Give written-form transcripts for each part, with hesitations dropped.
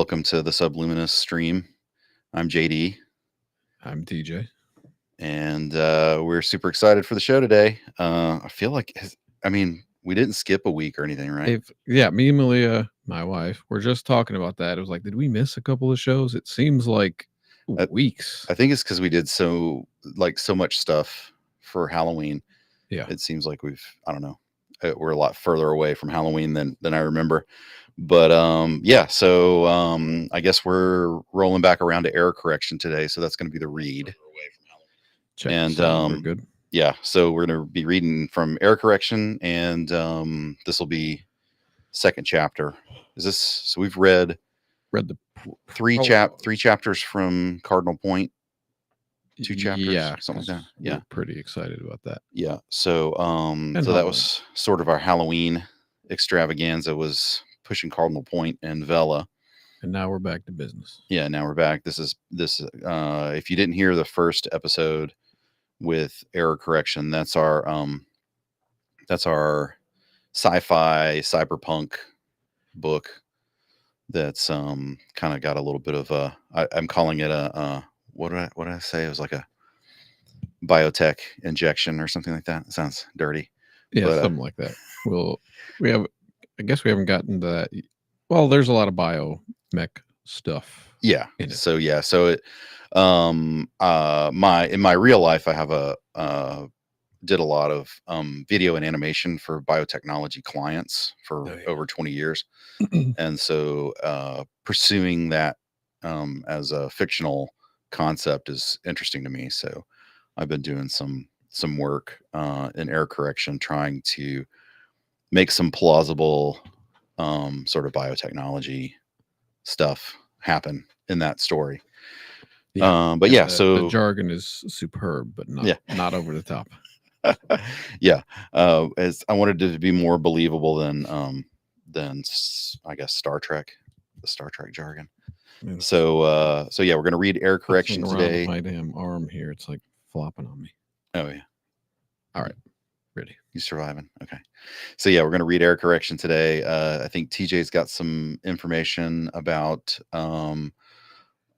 welcome to the Subluminous stream. I'm JD, I'm TJ. and we're super excited for the show today. I feel like, we didn't skip a week or anything, right? Me and Malia, my wife, were just talking about that. It was like, did we miss a couple of shows? It seems like weeks. I think it's because we did so much stuff for Halloween. Yeah. It seems like I don't know, we're a lot further away from Halloween than I remember. But so I guess we're rolling back around to error correction today. So that's going to be the read. Check. And we're good. Yeah, so we're going to be reading from error correction, and this will be second chapter. So we've read the three chapters from Cardinal Point, 2 chapters, yeah, something like that. Yeah, we're pretty excited about that. Yeah, so so that was sort of our Halloween extravaganza, was pushing Cardinal Point and Vela. And now we're back to business. Yeah, now we're back. This if you didn't hear the first episode with error correction, that's our sci-fi cyberpunk book that's kind of got a little bit of I'm calling it what did I say? It was like a biotech injection or something like that. It sounds dirty. Yeah, but, something like that. I guess we haven't gotten to that. Well, there's a lot of biomech stuff. Yeah. So it in my real life, I have did a lot of video and animation for biotechnology clients for over 20 years. And so pursuing that as a fictional concept is interesting to me. So I've been doing some work in error correction, trying to make some plausible sort of biotechnology stuff happen in that story. So the jargon is superb, but not over the top. Yeah, as I wanted it to be more believable than I guess Star Trek, the Star Trek jargon. Yeah. So we're gonna read error correction today. My damn arm here, it's like flopping on me. Oh yeah. All right, ready. You surviving? Okay. So yeah, we're gonna read error correction today. I think TJ's got some information about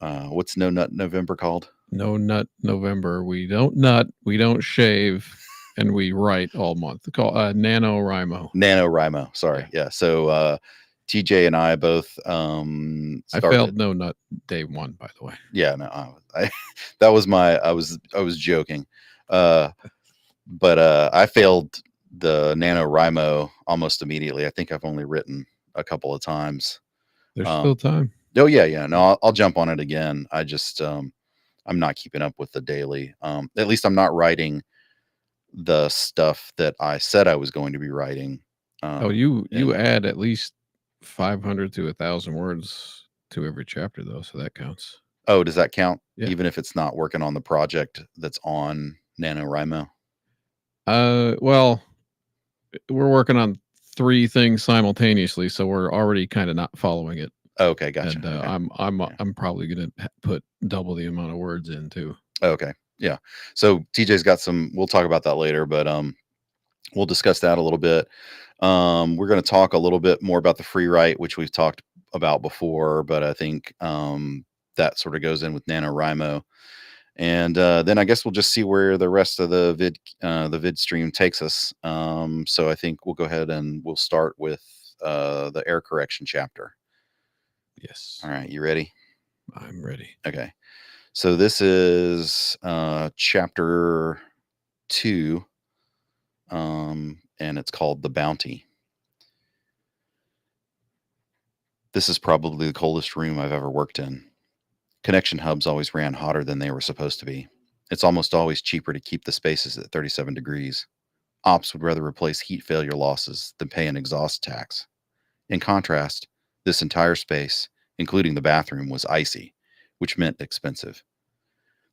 what's No Nut November called? No Nut November. We don't nut, we don't shave, and we write all month. It's called NaNoWriMo. NaNoWriMo. Sorry. Yeah. So TJ and I both I failed No Nut day one, by the way. Yeah, no, that was I was joking. But I failed the NaNoWriMo almost immediately. I think I've only written a couple of times. There's still time. Oh yeah. No, I'll jump on it again. I just I'm not keeping up with the daily. At least I'm not writing the stuff that I said I was going to be writing. You add at least 500 to 1,000 words to every chapter, though, so that counts. Oh, does that count? Yeah. Even if it's not working on the project that's on NaNoWriMo? Well, we're working on 3 things simultaneously, so we're already kind of not following it. Okay, gotcha. And okay. I'm probably gonna put double the amount of words in too. Okay, yeah. So TJ's got some. We'll talk about that later, but we'll discuss that a little bit. We're going to talk a little bit more about the free write, which we've talked about before, but I think that sort of goes in with NaNoWriMo. And then I guess we'll just see where the rest of the vid stream takes us. So I think we'll go ahead and we'll start with the error correction chapter. Yes. All right. You ready? I'm ready. Okay. So this is chapter 2. And it's called The Bounty. This is probably the coldest room I've ever worked in. Connection hubs always ran hotter than they were supposed to be. It's almost always cheaper to keep the spaces at 37 degrees. Ops would rather replace heat failure losses than pay an exhaust tax. In contrast, this entire space, including the bathroom, was icy, which meant expensive.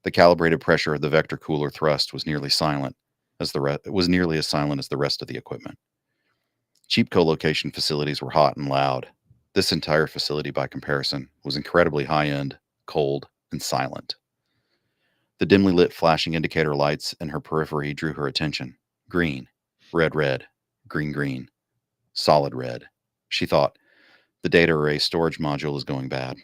The calibrated pressure of the vector cooler thrust was nearly silent, as silent as the rest of the equipment. Cheap co-location facilities were hot and loud. This entire facility, by comparison, was incredibly high-end, cold, and silent. The dimly lit flashing indicator lights in her periphery drew her attention. Green, red, green, solid red. She thought, The data array storage module is going bad.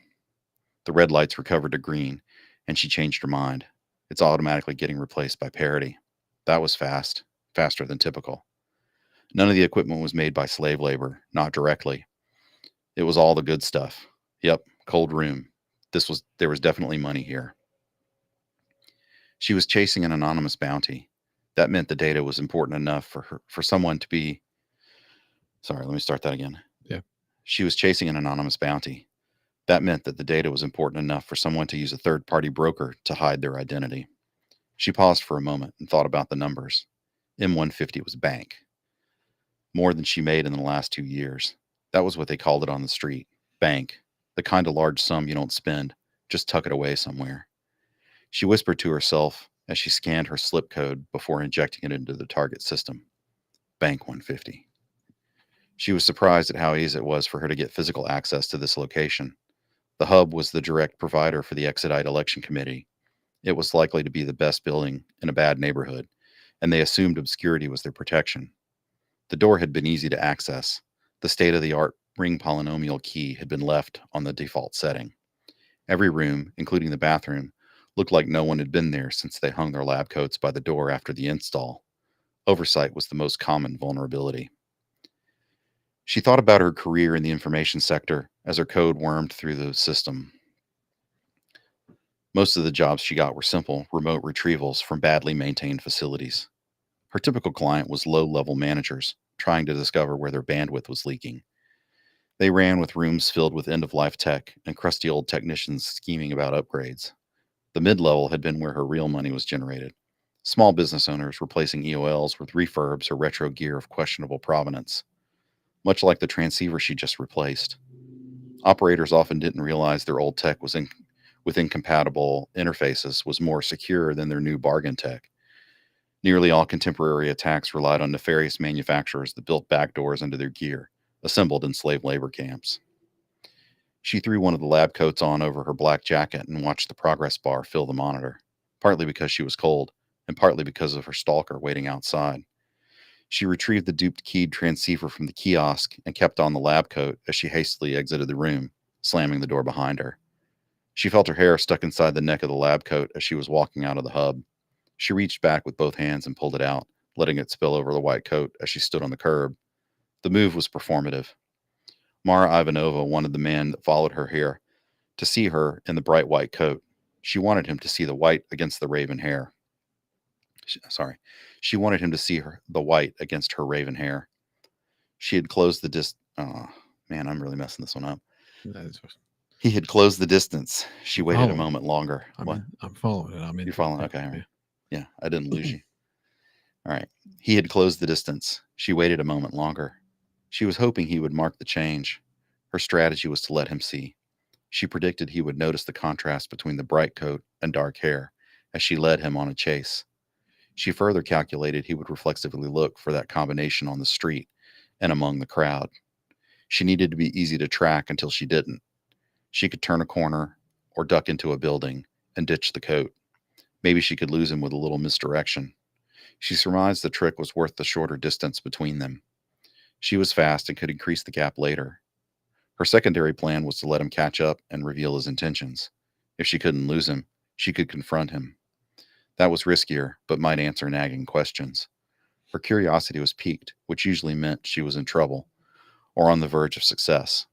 The red lights recovered to green, and she changed her mind. It's automatically getting replaced by parity. That was fast, faster than typical. None of the equipment was made by slave labor, not directly. It was all the good stuff. Yep, cold room. There was definitely money here. She was chasing an anonymous bounty. That meant the data was important enough for someone to be. Sorry, let me start that again. Yeah. She was chasing an anonymous bounty. That meant that the data was important enough for someone to use a third party broker to hide their identity. She paused for a moment and thought about the numbers. M150 was bank, more than she made in the last 2 years. That was what they called it on the street, bank, the kind of large sum you don't spend, just tuck it away somewhere. She whispered to herself as she scanned her slip code before injecting it into the target system. Bank 150. She was surprised at how easy it was for her to get physical access to this location. The hub was the direct provider for the Exodite Election Committee. It was likely to be the best building in a bad neighborhood, and they assumed obscurity was their protection. The door had been easy to access. The state of the art ring polynomial key had been left on the default setting. Every room, including the bathroom, looked like no one had been there since they hung their lab coats by the door after the install. Oversight was the most common vulnerability. She thought about her career in the information sector as her code wormed through the system. Most of the jobs she got were simple, remote retrievals from badly maintained facilities. Her typical client was low level managers trying to discover where their bandwidth was leaking. They ran with rooms filled with end of life tech and crusty old technicians scheming about upgrades. The mid level had been where her real money was generated. Small business owners replacing EOLs with refurbs or retro gear of questionable provenance, much like the transceiver she just replaced. Operators often didn't realize their old tech with incompatible interfaces was more secure than their new bargain tech. Nearly all contemporary attacks relied on nefarious manufacturers that built backdoors into their gear, assembled in slave labor camps. She threw one of the lab coats on over her black jacket and watched the progress bar fill the monitor, partly because she was cold, and partly because of her stalker waiting outside. She retrieved the duped keyed transceiver from the kiosk and kept on the lab coat as she hastily exited the room, slamming the door behind her. She felt her hair stuck inside the neck of the lab coat as she was walking out of the hub. She reached back with both hands and pulled it out, letting it spill over the white coat as she stood on the curb. The move was performative. Mara Ivanova wanted the man that followed her here to see her in the bright white coat. She wanted him to see the white against the raven hair. Sorry. She wanted him to see the white against her raven hair. She had closed the Oh, man, I'm really messing this one up. He had closed the distance. She waited a moment longer. What? I'm following it. You're following? Okay. All right. Yeah, I didn't lose you. All right. He had closed the distance. She waited a moment longer. She was hoping he would mark the change. Her strategy was to let him see. She predicted he would notice the contrast between the bright coat and dark hair as she led him on a chase. She further calculated he would reflexively look for that combination on the street and among the crowd. She needed to be easy to track until she didn't. She could turn a corner or duck into a building and ditch the coat. Maybe she could lose him with a little misdirection. She surmised the trick was worth the shorter distance between them. She was fast and could increase the gap later. Her secondary plan was to let him catch up and reveal his intentions. If she couldn't lose him, she could confront him. That was riskier, but might answer nagging questions. Her curiosity was piqued, which usually meant she was in trouble or on the verge of success.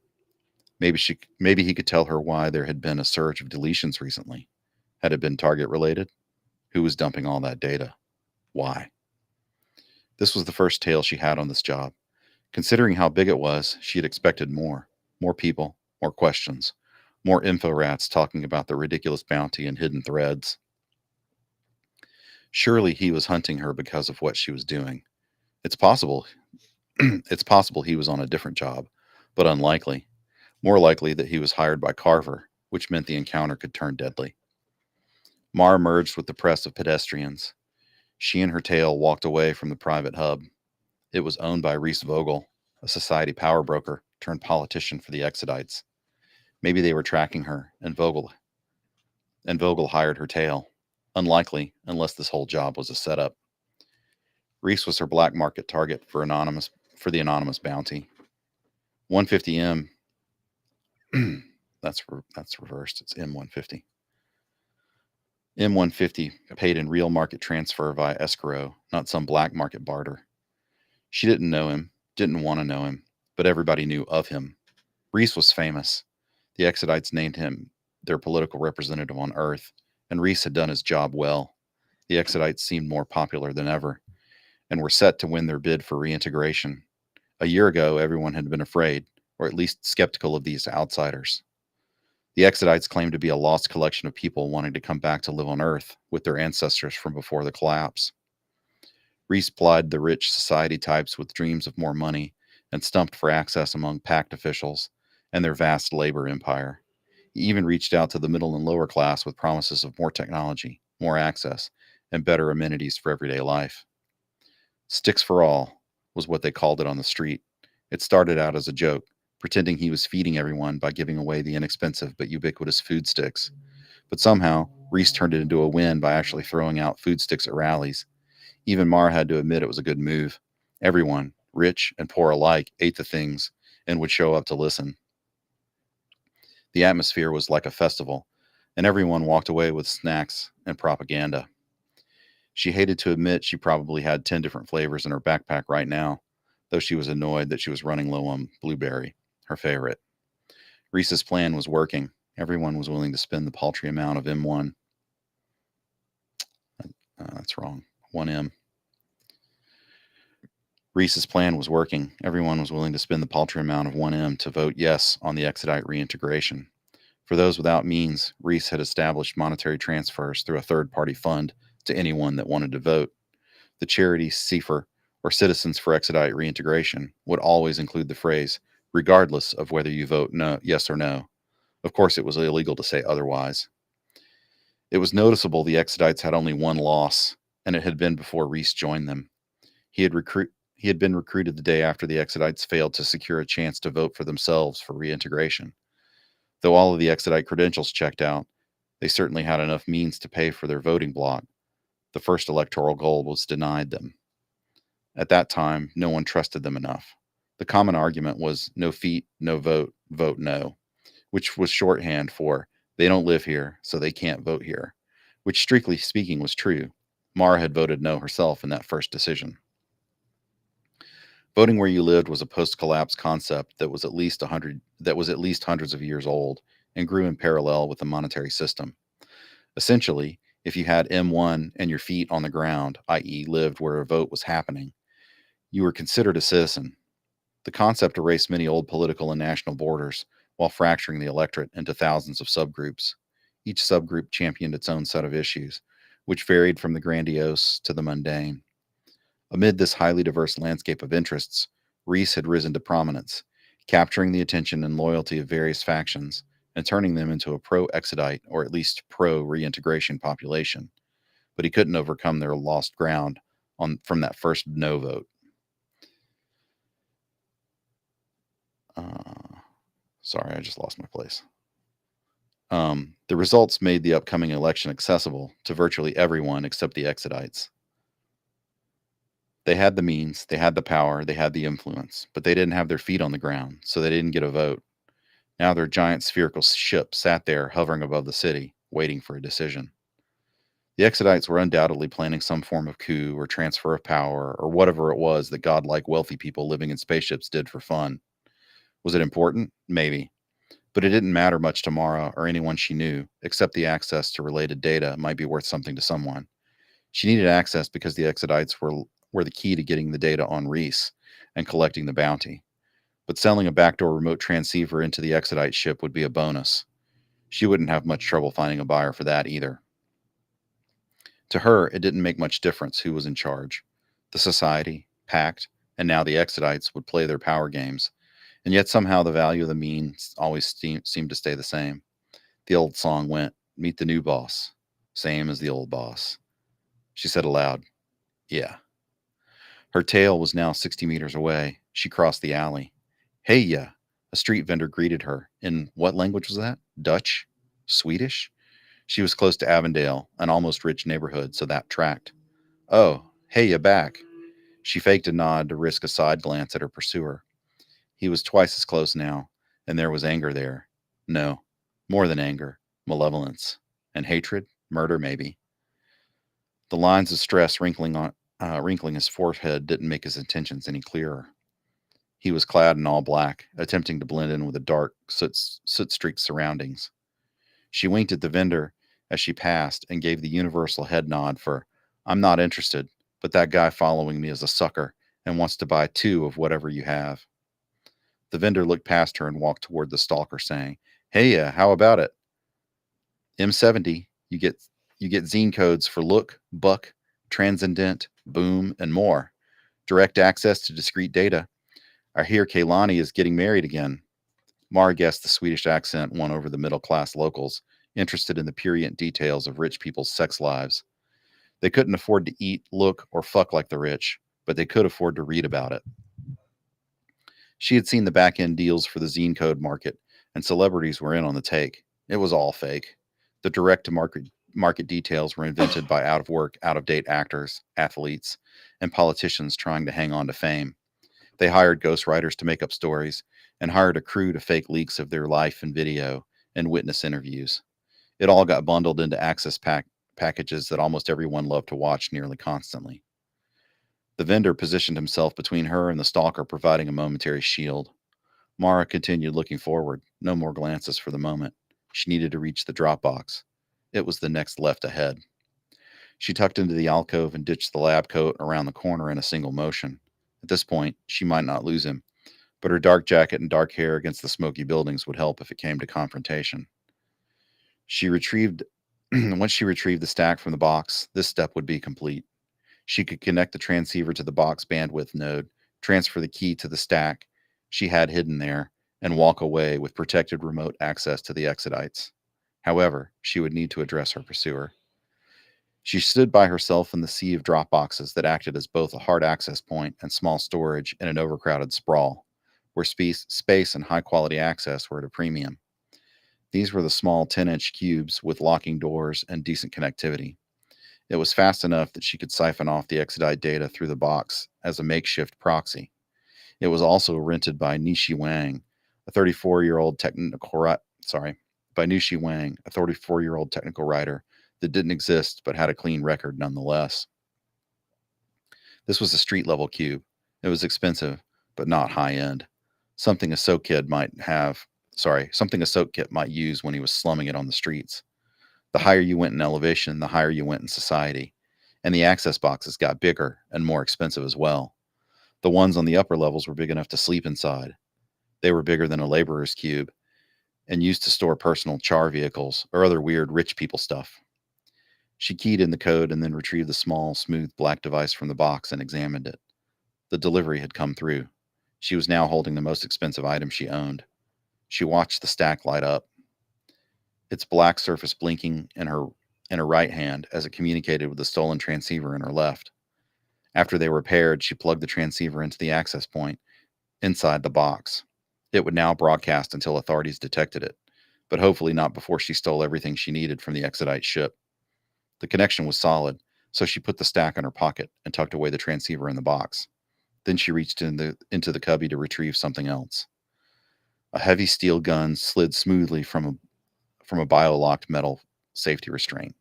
Maybe he could tell her why there had been a surge of deletions recently. Had it been target related? Who was dumping all that data? Why? This was the first tale she had on this job. Considering how big it was, she had expected more. More people, more questions, more info rats talking about the ridiculous bounty and hidden threads. Surely he was hunting her because of what she was doing. It's possible it's possible he was on a different job, but unlikely. More likely that he was hired by Carver, which meant the encounter could turn deadly. Mar merged with the press of pedestrians. She and her tail walked away from the private hub. It was owned by Reese Vogel, a society power broker turned politician for the Exodites. Maybe they were tracking her, and Vogel hired her tail. Unlikely, unless this whole job was a setup. Reese was her black market target for the anonymous bounty. 150M That's reversed. It's M150. M150 paid in real market transfer via escrow, not some black market barter. She didn't know him, didn't want to know him, but everybody knew of him. Reese was famous. The Exodites named him their political representative on Earth, and Reese had done his job well. The Exodites seemed more popular than ever, and were set to win their bid for reintegration. A year ago, everyone had been afraid, or at least skeptical of these outsiders. The Exodites claimed to be a lost collection of people wanting to come back to live on Earth with their ancestors from before the collapse. Reese plied the rich society types with dreams of more money and stumped for access among pact officials and their vast labor empire. He even reached out to the middle and lower class with promises of more technology, more access, and better amenities for everyday life. Sticks for all was what they called it on the street. It started out as a joke, pretending he was feeding everyone by giving away the inexpensive but ubiquitous food sticks. But somehow, Reese turned it into a win by actually throwing out food sticks at rallies. Even Mar had to admit it was a good move. Everyone, rich and poor alike, ate the things and would show up to listen. The atmosphere was like a festival, and everyone walked away with snacks and propaganda. She hated to admit she probably had 10 different flavors in her backpack right now, though she was annoyed that she was running low on blueberry, her favorite. Reese's plan was working. Everyone was willing to spend the paltry amount of M1. That's wrong. 1M. Reese's plan was working. Everyone was willing to spend the paltry amount of 1M to vote yes on the Exodite reintegration. For those without means, Reese had established monetary transfers through a third party fund to anyone that wanted to vote. The charity CFR, or Citizens for Exodite Reintegration, would always include the phrase, regardless of whether you vote no, yes or no. Of course, it was illegal to say otherwise. It was noticeable the Exodites had only one loss, and it had been before Reese joined them. He had he had been recruited the day after the Exodites failed to secure a chance to vote for themselves for reintegration. Though all of the Exodite credentials checked out, they certainly had enough means to pay for their voting block. The first electoral goal was denied them. At that time, no one trusted them enough. The common argument was no feet, no vote, vote no, which was shorthand for they don't live here, so they can't vote here, which strictly speaking was true. Mara had voted no herself in that first decision. Voting where you lived was a post-collapse concept that was at least hundreds of years old and grew in parallel with the monetary system. Essentially, if you had M1 and your feet on the ground, i.e., lived where a vote was happening, you were considered a citizen. The concept erased many old political and national borders while fracturing the electorate into thousands of subgroups. Each subgroup championed its own set of issues, which varied from the grandiose to the mundane. Amid this highly diverse landscape of interests, Reese had risen to prominence, capturing the attention and loyalty of various factions and turning them into a pro Exodite or at least pro reintegration population. But he couldn't overcome their lost ground from that first no vote. Uh, Sorry, I just lost my place. The results made the upcoming election accessible to virtually everyone except the Exodites. They had the means, they had the power, they had the influence, but they didn't have their feet on the ground, so they didn't get a vote. Now their giant spherical ship sat there hovering above the city, waiting for a decision. The Exodites were undoubtedly planning some form of coup or transfer of power or whatever it was that godlike wealthy people living in spaceships did for fun. Was it important? Maybe. But it didn't matter much to Mara or anyone she knew, except the access to related data might be worth something to someone. She needed access because the Exodites were the key to getting the data on Reese and collecting the bounty. But selling a backdoor remote transceiver into the Exodite ship would be a bonus. She wouldn't have much trouble finding a buyer for that either. To her, it didn't make much difference who was in charge. The Society, Pact, and now the Exodites would play their power games, and yet somehow the value of the means always seemed to stay the same. The old song went, "Meet the new boss, same as the old boss." She said aloud, "Yeah." Her tail was now 60 meters away. She crossed the alley. "Hey, ya!" A street vendor greeted her. In what language was that? Dutch? Swedish? She was close to Avondale, an almost rich neighborhood, so that tracked. "Oh, hey, ya back." She faked a nod to risk a side glance at her pursuer. He was twice as close now, and there was anger there. No, more than anger, malevolence, and hatred, murder maybe. The lines of stress wrinkling his forehead didn't make his intentions any clearer. He was clad in all black, attempting to blend in with the dark, soot-streaked surroundings. She winked at the vendor as she passed and gave the universal head nod for, I'm not interested, but that guy following me is a sucker and wants to buy two of whatever you have. The vendor looked past her and walked toward the stalker, saying, Hey, how about it? M70, you get zine codes for look, buck, transcendent, boom, and more. Direct access to discrete data. I hear Kaylani is getting married again. Mara guessed the Swedish accent won over the middle class locals, interested in the prurient details of rich people's sex lives. They couldn't afford to eat, look, or fuck like the rich, but they could afford to read about it. She had seen the back end deals for the zine code market, and celebrities were in on the take. It was all fake. The direct to market details were invented by out of work, out of date actors, athletes, and politicians trying to hang on to fame. They hired ghostwriters to make up stories and hired a crew to fake leaks of their life and video and witness interviews. It all got bundled into packages that almost everyone loved to watch nearly constantly. The vendor positioned himself between her and the stalker, providing a momentary shield. Mara continued looking forward, no more glances for the moment. She needed to reach the drop box. It was the next left ahead. She tucked into the alcove and ditched the lab coat around the corner in a single motion. At this point, she might not lose him, but her dark jacket and dark hair against the smoky buildings would help if it came to confrontation. She retrieved Once she retrieved the stack from the box, this step would be complete. She could connect the transceiver to the box bandwidth node, transfer the key to the stack she had hidden there, and walk away with protected remote access to the exodites. However, she would need to address her pursuer. She stood by herself in the sea of drop boxes that acted as both a hard access point and small storage in an overcrowded sprawl, where space and high quality access were at a premium. These were the small 10-inch cubes with locking doors and decent connectivity. It was fast enough that she could siphon off the exodite data through the box as a makeshift proxy. It was also rented by Nishi Wang, a 34-year-old a 34-year-old technical writer that didn't exist but had a clean record nonetheless. This was a street-level cube. It was expensive, but not high-end. Something a soak kit might use when he was slumming it on the streets. The higher you went in elevation, the higher you went in society, and the access boxes got bigger and more expensive as well. The ones on the upper levels were big enough to sleep inside. They were bigger than a laborer's cube and used to store personal char vehicles or other weird rich people stuff. She keyed in the code and then retrieved the small, smooth black device from the box and examined it. The delivery had come through. She was now holding the most expensive item she owned. She watched the stack light up, its black surface blinking in her right hand as it communicated with the stolen transceiver in her left. After they were paired, she plugged the transceiver into the access point inside the box. It would now broadcast until authorities detected it, but hopefully not before she stole everything she needed from the exodite ship. The connection was solid, so she put the stack in her pocket and tucked away the transceiver in the box. Then she reached into the cubby to retrieve something else. A heavy steel gun slid smoothly from a bio-locked metal safety restraint.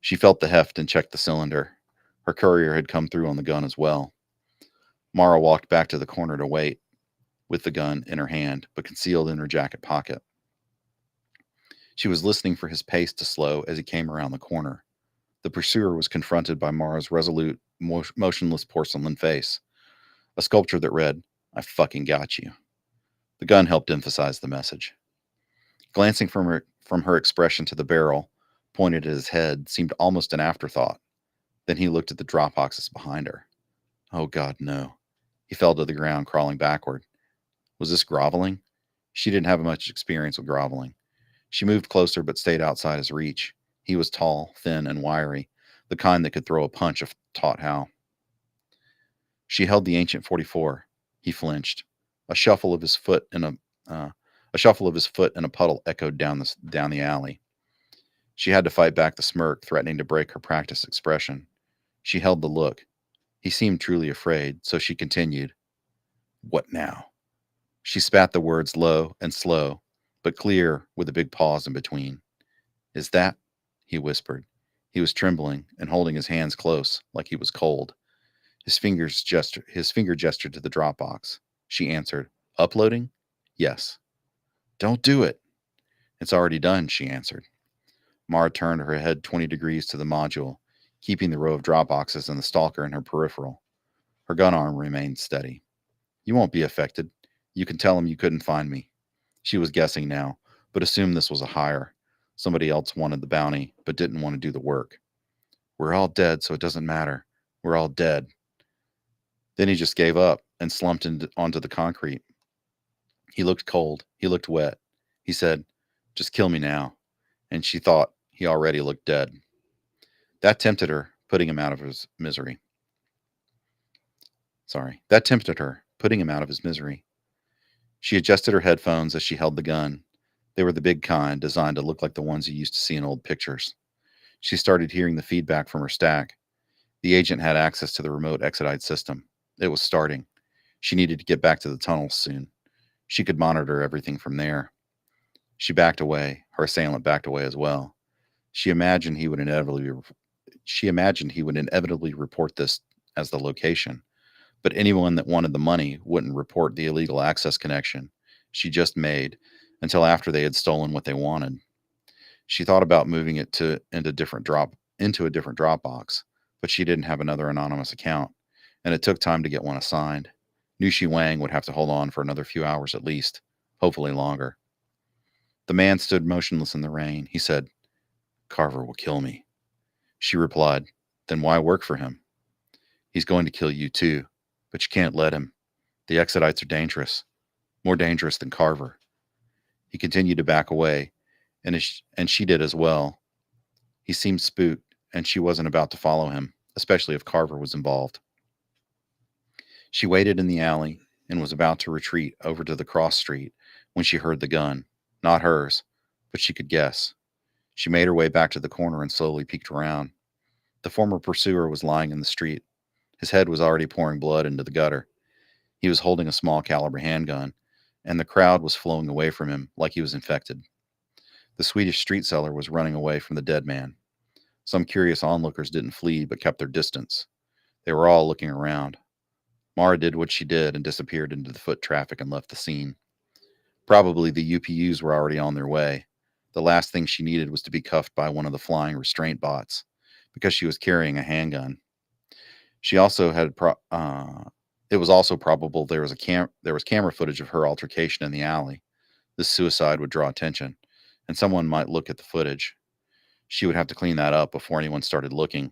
She felt the heft and checked the cylinder. Her courier had come through on the gun as well. Mara walked back to the corner to wait, with the gun in her hand, but concealed in her jacket pocket. She was listening for his pace to slow as he came around the corner. The pursuer was confronted by Mara's resolute, motionless porcelain face, a sculpture that read, I fucking got you. The gun helped emphasize the message. Glancing from her expression to the barrel, pointed at his head, seemed almost an afterthought. Then he looked at the drop boxes behind her. Oh God, no. He fell to the ground, crawling backward. Was this groveling? She didn't have much experience with groveling. She moved closer but stayed outside his reach. He was tall, thin, and wiry, the kind that could throw a punch if taught how. She held the ancient 44. He flinched. A shuffle of his foot in a puddle echoed down the alley. She had to fight back the smirk, threatening to break her practiced expression. She held the look. He seemed truly afraid, so she continued. What now? She spat the words low and slow, but clear with a big pause in between. Is that? He whispered. He was trembling and holding his hands close, like he was cold. His finger gestured to the Dropbox. She answered, Uploading? Yes. Don't do it. It's already done, she answered. Mara turned her head 20 degrees to the module, keeping the row of Dropboxes and the stalker in her peripheral. Her gun arm remained steady. You won't be affected. You can tell him you couldn't find me. She was guessing now, but assumed this was a hire. Somebody else wanted the bounty, but didn't want to do the work. We're all dead, so it doesn't matter. We're all dead. Then he just gave up and slumped onto the concrete. He looked cold. He looked wet. He said, Just kill me now. And she thought he already looked dead. That tempted her, putting him out of his misery. That tempted her, putting him out of his misery. She adjusted her headphones as she held the gun. They were the big kind, designed to look like the ones you used to see in old pictures. She started hearing the feedback from her stack. The agent had access to the remote expedite system. It was starting. She needed to get back to the tunnels soon. She could monitor everything from there. She backed away. Her assailant backed away as well. She imagined he would inevitably report this as the location, but anyone that wanted the money wouldn't report the illegal access connection she just made until after they had stolen what they wanted. She thought about moving it into a different Dropbox, but she didn't have another anonymous account, and it took time to get one assigned. Nushi Wang would have to hold on for another few hours at least, hopefully longer. The man stood motionless in the rain. He said, Carver will kill me. She replied, Then why work for him? He's going to kill you too, but you can't let him. The Exodites are dangerous, more dangerous than Carver. He continued to back away, and she did as well. He seemed spooked, and she wasn't about to follow him, especially if Carver was involved. She waited in the alley and was about to retreat over to the cross street when she heard the gun. Not hers, but she could guess. She made her way back to the corner and slowly peeked around. The former pursuer was lying in the street. His head was already pouring blood into the gutter. He was holding a small caliber handgun, and the crowd was flowing away from him like he was infected. The Swedish street seller was running away from the dead man. Some curious onlookers didn't flee but kept their distance. They were all looking around. Mara did what she did and disappeared into the foot traffic and left the scene. Probably the UPUs were already on their way. The last thing she needed was to be cuffed by one of the flying restraint bots, because she was carrying a handgun. She also had it was also probable there was camera footage of her altercation in the alley. This suicide would draw attention, and someone might look at the footage. She would have to clean that up before anyone started looking.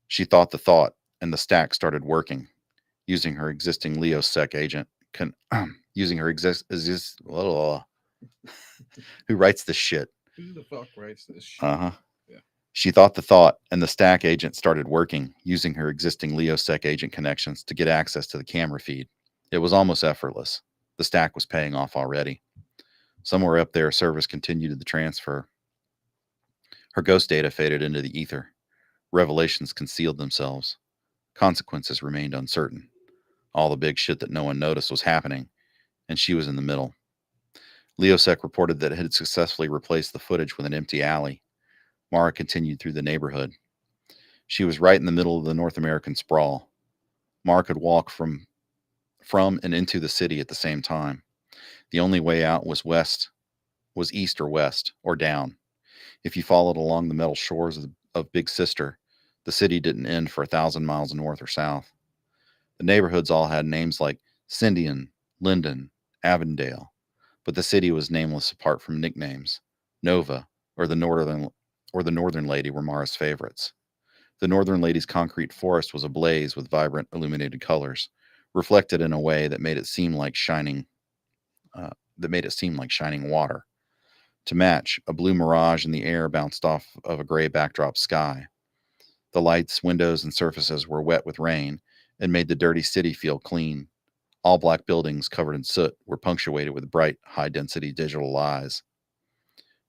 She thought the thought, and the stack started working, using her existing LeoSec agent. Using her who writes this shit? Who the fuck writes this shit? Uh huh. She thought the thought, and the stack agent started working, using her existing LeoSec agent connections to get access to the camera feed. It was almost effortless. The stack was paying off already. Somewhere up there, service continued the transfer. Her ghost data faded into the ether. Revelations concealed themselves. Consequences remained uncertain. All the big shit that no one noticed was happening, and she was in the middle. LeoSec reported that it had successfully replaced the footage with an empty alley. Mara continued through the neighborhood. She was right in the middle of the North American sprawl. Mara could walk from and into the city at the same time. The only way out was east or west, or down. If you followed along the metal shores of Big Sister, the city didn't end for 1,000 miles north or south. The neighborhoods all had names like Cindian, Linden, Avondale, but the city was nameless apart from nicknames. Nova, or the Northern Lady were Mara's favorites. The Northern Lady's concrete forest was ablaze with vibrant illuminated colors, reflected in a way that made it seem like shining water. To match, a blue mirage in the air bounced off of a gray backdrop sky. The lights, windows, and surfaces were wet with rain and made the dirty city feel clean. All black buildings covered in soot were punctuated with bright, high-density digital eyes.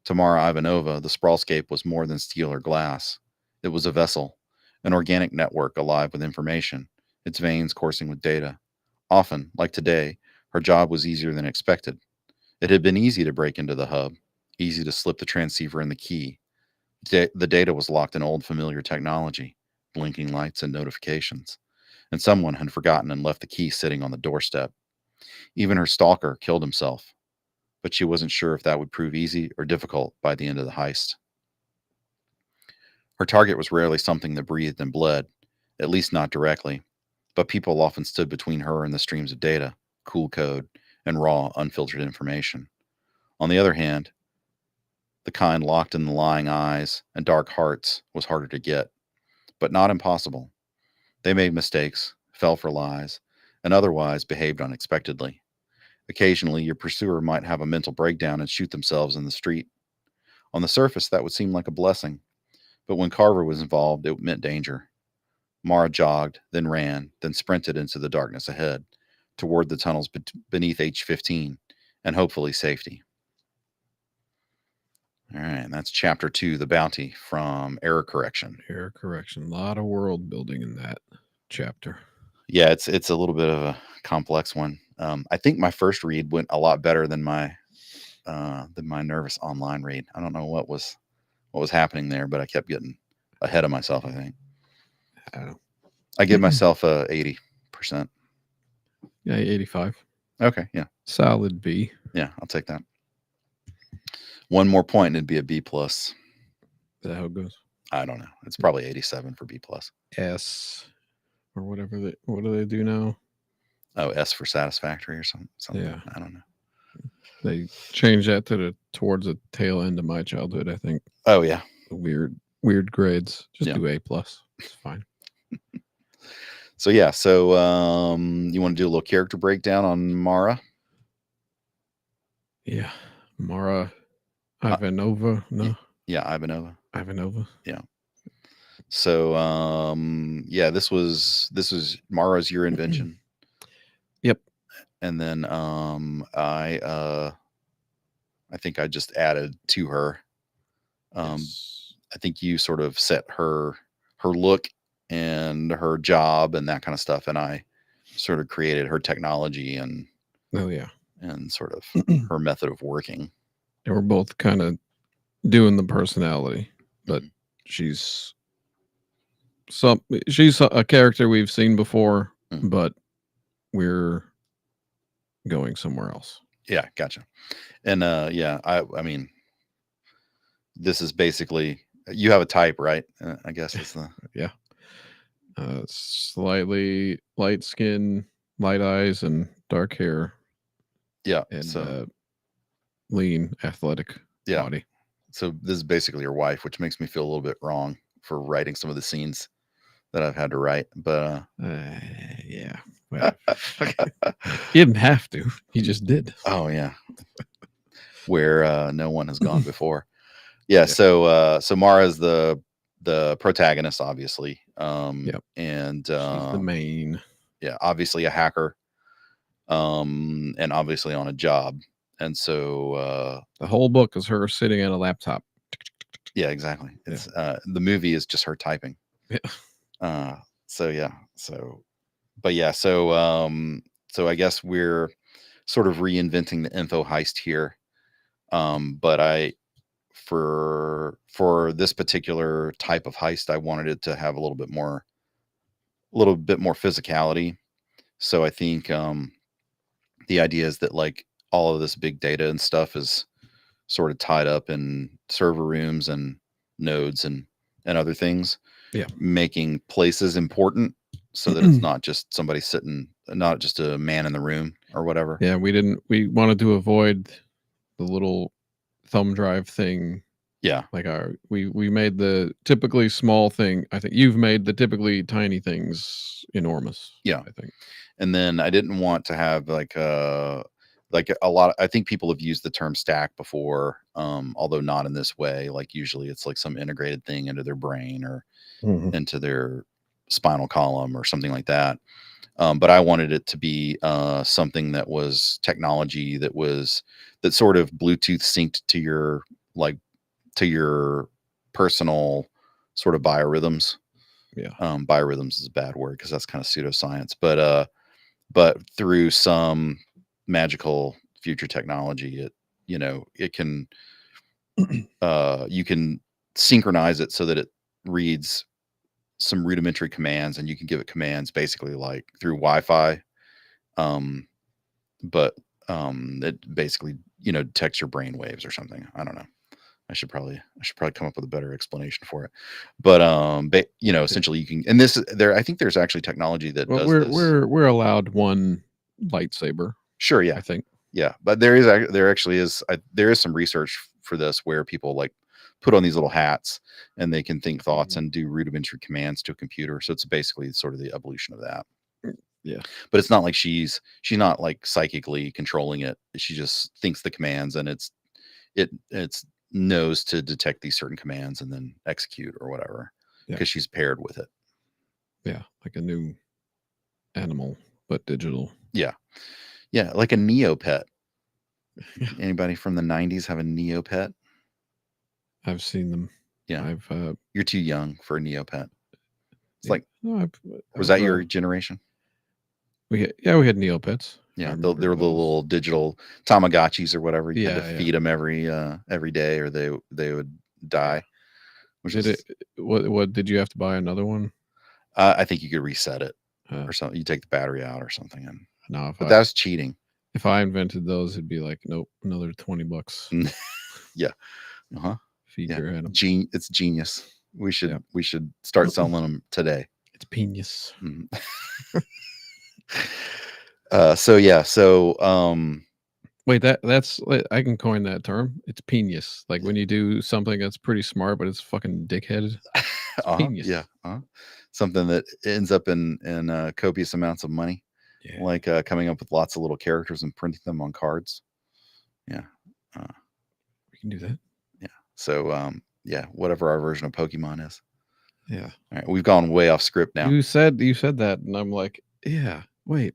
To Mara Ivanova, the sprawlscape was more than steel or glass. It was a vessel, an organic network alive with information, its veins coursing with data. Often, like today, her job was easier than expected. It had been easy to break into the hub, easy to slip the transceiver and the key. The data was locked in old familiar technology, blinking lights and notifications, and someone had forgotten and left the key sitting on the doorstep. Even her stalker killed himself, but she wasn't sure if that would prove easy or difficult by the end of the heist. Her target was rarely something that breathed and bled, at least not directly, but people often stood between her and the streams of data, cool code, and raw, unfiltered information. On the other hand, the kind locked in the lying eyes and dark hearts was harder to get, but not impossible. They made mistakes, fell for lies, and otherwise behaved unexpectedly. Occasionally, your pursuer might have a mental breakdown and shoot themselves in the street. On the surface, that would seem like a blessing, but when Carver was involved, it meant danger. Mara jogged, then ran, then sprinted into the darkness ahead, toward the tunnels beneath H15, and hopefully safety. All right, and that's chapter 2, The Bounty, from Error Correction. Error correction. A lot of world building in that chapter. Yeah, it's a little bit of a complex one. I think my first read went a lot better than my nervous online read. I don't know what was happening there, but I kept getting ahead of myself, I think. I give myself a 80%. Yeah, 85. Okay, yeah. Solid B. Yeah, I'll take that. One more point and it'd be a B plus. Is that how it goes? I don't know. It's probably 87 for B plus. S or whatever what do they do now? Oh, S for satisfactory or something. Yeah. I don't know. They changed that towards the tail end of my childhood, I think. Oh yeah. Weird grades. Just do A plus. It's fine. So yeah, you want to do a little character breakdown on Mara? Yeah. Mara Ivanova. No. Yeah, Ivanova. Yeah. So this was Mara's your invention. Yep. And then I think I just added to her. Yes. I think you sort of set her look and her job and that kind of stuff, and I sort of created her technology and and sort of her method of working. And we're both kind of doing the personality, but she's a character we've seen before, but we're going somewhere else. Yeah, gotcha. And I mean, this is basically, you have a type, right? I guess it's the yeah. Slightly light skin, light eyes, and dark hair. Yeah, and lean, athletic body. So this is basically your wife, which makes me feel a little bit wrong for writing some of the scenes that I've had to write. But yeah, well, he didn't have to. He just did. Oh yeah, where no one has gone before. Yeah. So Mara's the protagonist, obviously. Yep. And she's the main. Yeah, obviously a hacker. And obviously on a job. And so the whole book is her sitting at a laptop. Yeah, exactly. It's the movie is just her typing. Yeah. So I guess we're sort of reinventing the info heist here. But for this particular type of heist, I wanted it to have a little bit more physicality. So I think the idea is that like all of this big data and stuff is sort of tied up in server rooms and nodes and other things. Yeah. Making places important so that it's not just somebody sitting, not just a man in the room or whatever. Yeah, we wanted to avoid the little thumb drive thing. Yeah. Like we made the typically small thing. I think you've made the typically tiny things enormous. Yeah. I think. And then I didn't want to have like a lot. I think people have used the term stack before, although not in this way. Like usually it's like some integrated thing into their brain or into their spinal column or something like that. But I wanted it to be something that was technology that sort of Bluetooth synced to your personal sort of biorhythms. Yeah. Biorhythms is a bad word because that's kind of pseudoscience, but through some magical future technology. It can you can synchronize it so that it reads some rudimentary commands, and you can give it commands basically like through Wi-Fi. Um, but it basically detects your brain waves or something. I don't know. I should probably come up with a better explanation for it. But essentially you can, and this there I think there's actually technology that Well, does this. we're allowed one lightsaber, Sure, I yeah. think. Yeah, but there actually is there is some research for this where people like put on these little hats and they can think thoughts and do rudimentary commands to a computer. So it's basically sort of the evolution of that. Yeah. But it's not like she's not like psychically controlling it. She just thinks the commands, and it's knows to detect these certain commands and then execute or whatever Yeah. because she's paired with it. Yeah, like a new animal, but digital. Yeah. Yeah, like a Neopet. Anybody from the 90s have a Neopet? I've seen them. Yeah. I've You're too young for a Neopet. It's yeah, like, no, was I've that your generation? we had Neopets. I Yeah, remember they're the those. little digital Tamagotchis or whatever. You had to Yeah, yeah. feed them every day, or they would Yeah. die. Which Did it? is, What did you have to buy another one? I think you could reset it Uh, or something. You take the battery out or something, no, but that's cheating. if I invented those, it'd be like, nope, another $20. Yeah, uh-huh. Feed Yeah, your animal. it's genius. We Yeah, should start selling them today. it's genius. Mhm. So yeah, so Wait, that's I can coin that term. It's genius. Like when you do something that's pretty smart, but it's fucking dickheaded. It's yeah, genius. something that ends up in copious amounts of money, Yeah, like coming up with lots of little characters and printing them on cards. Yeah, uh, we can do that. yeah. So yeah, whatever our version of Pokemon is. Yeah. All right, we've gone way off script now. You said that, and I'm like, yeah. Wait,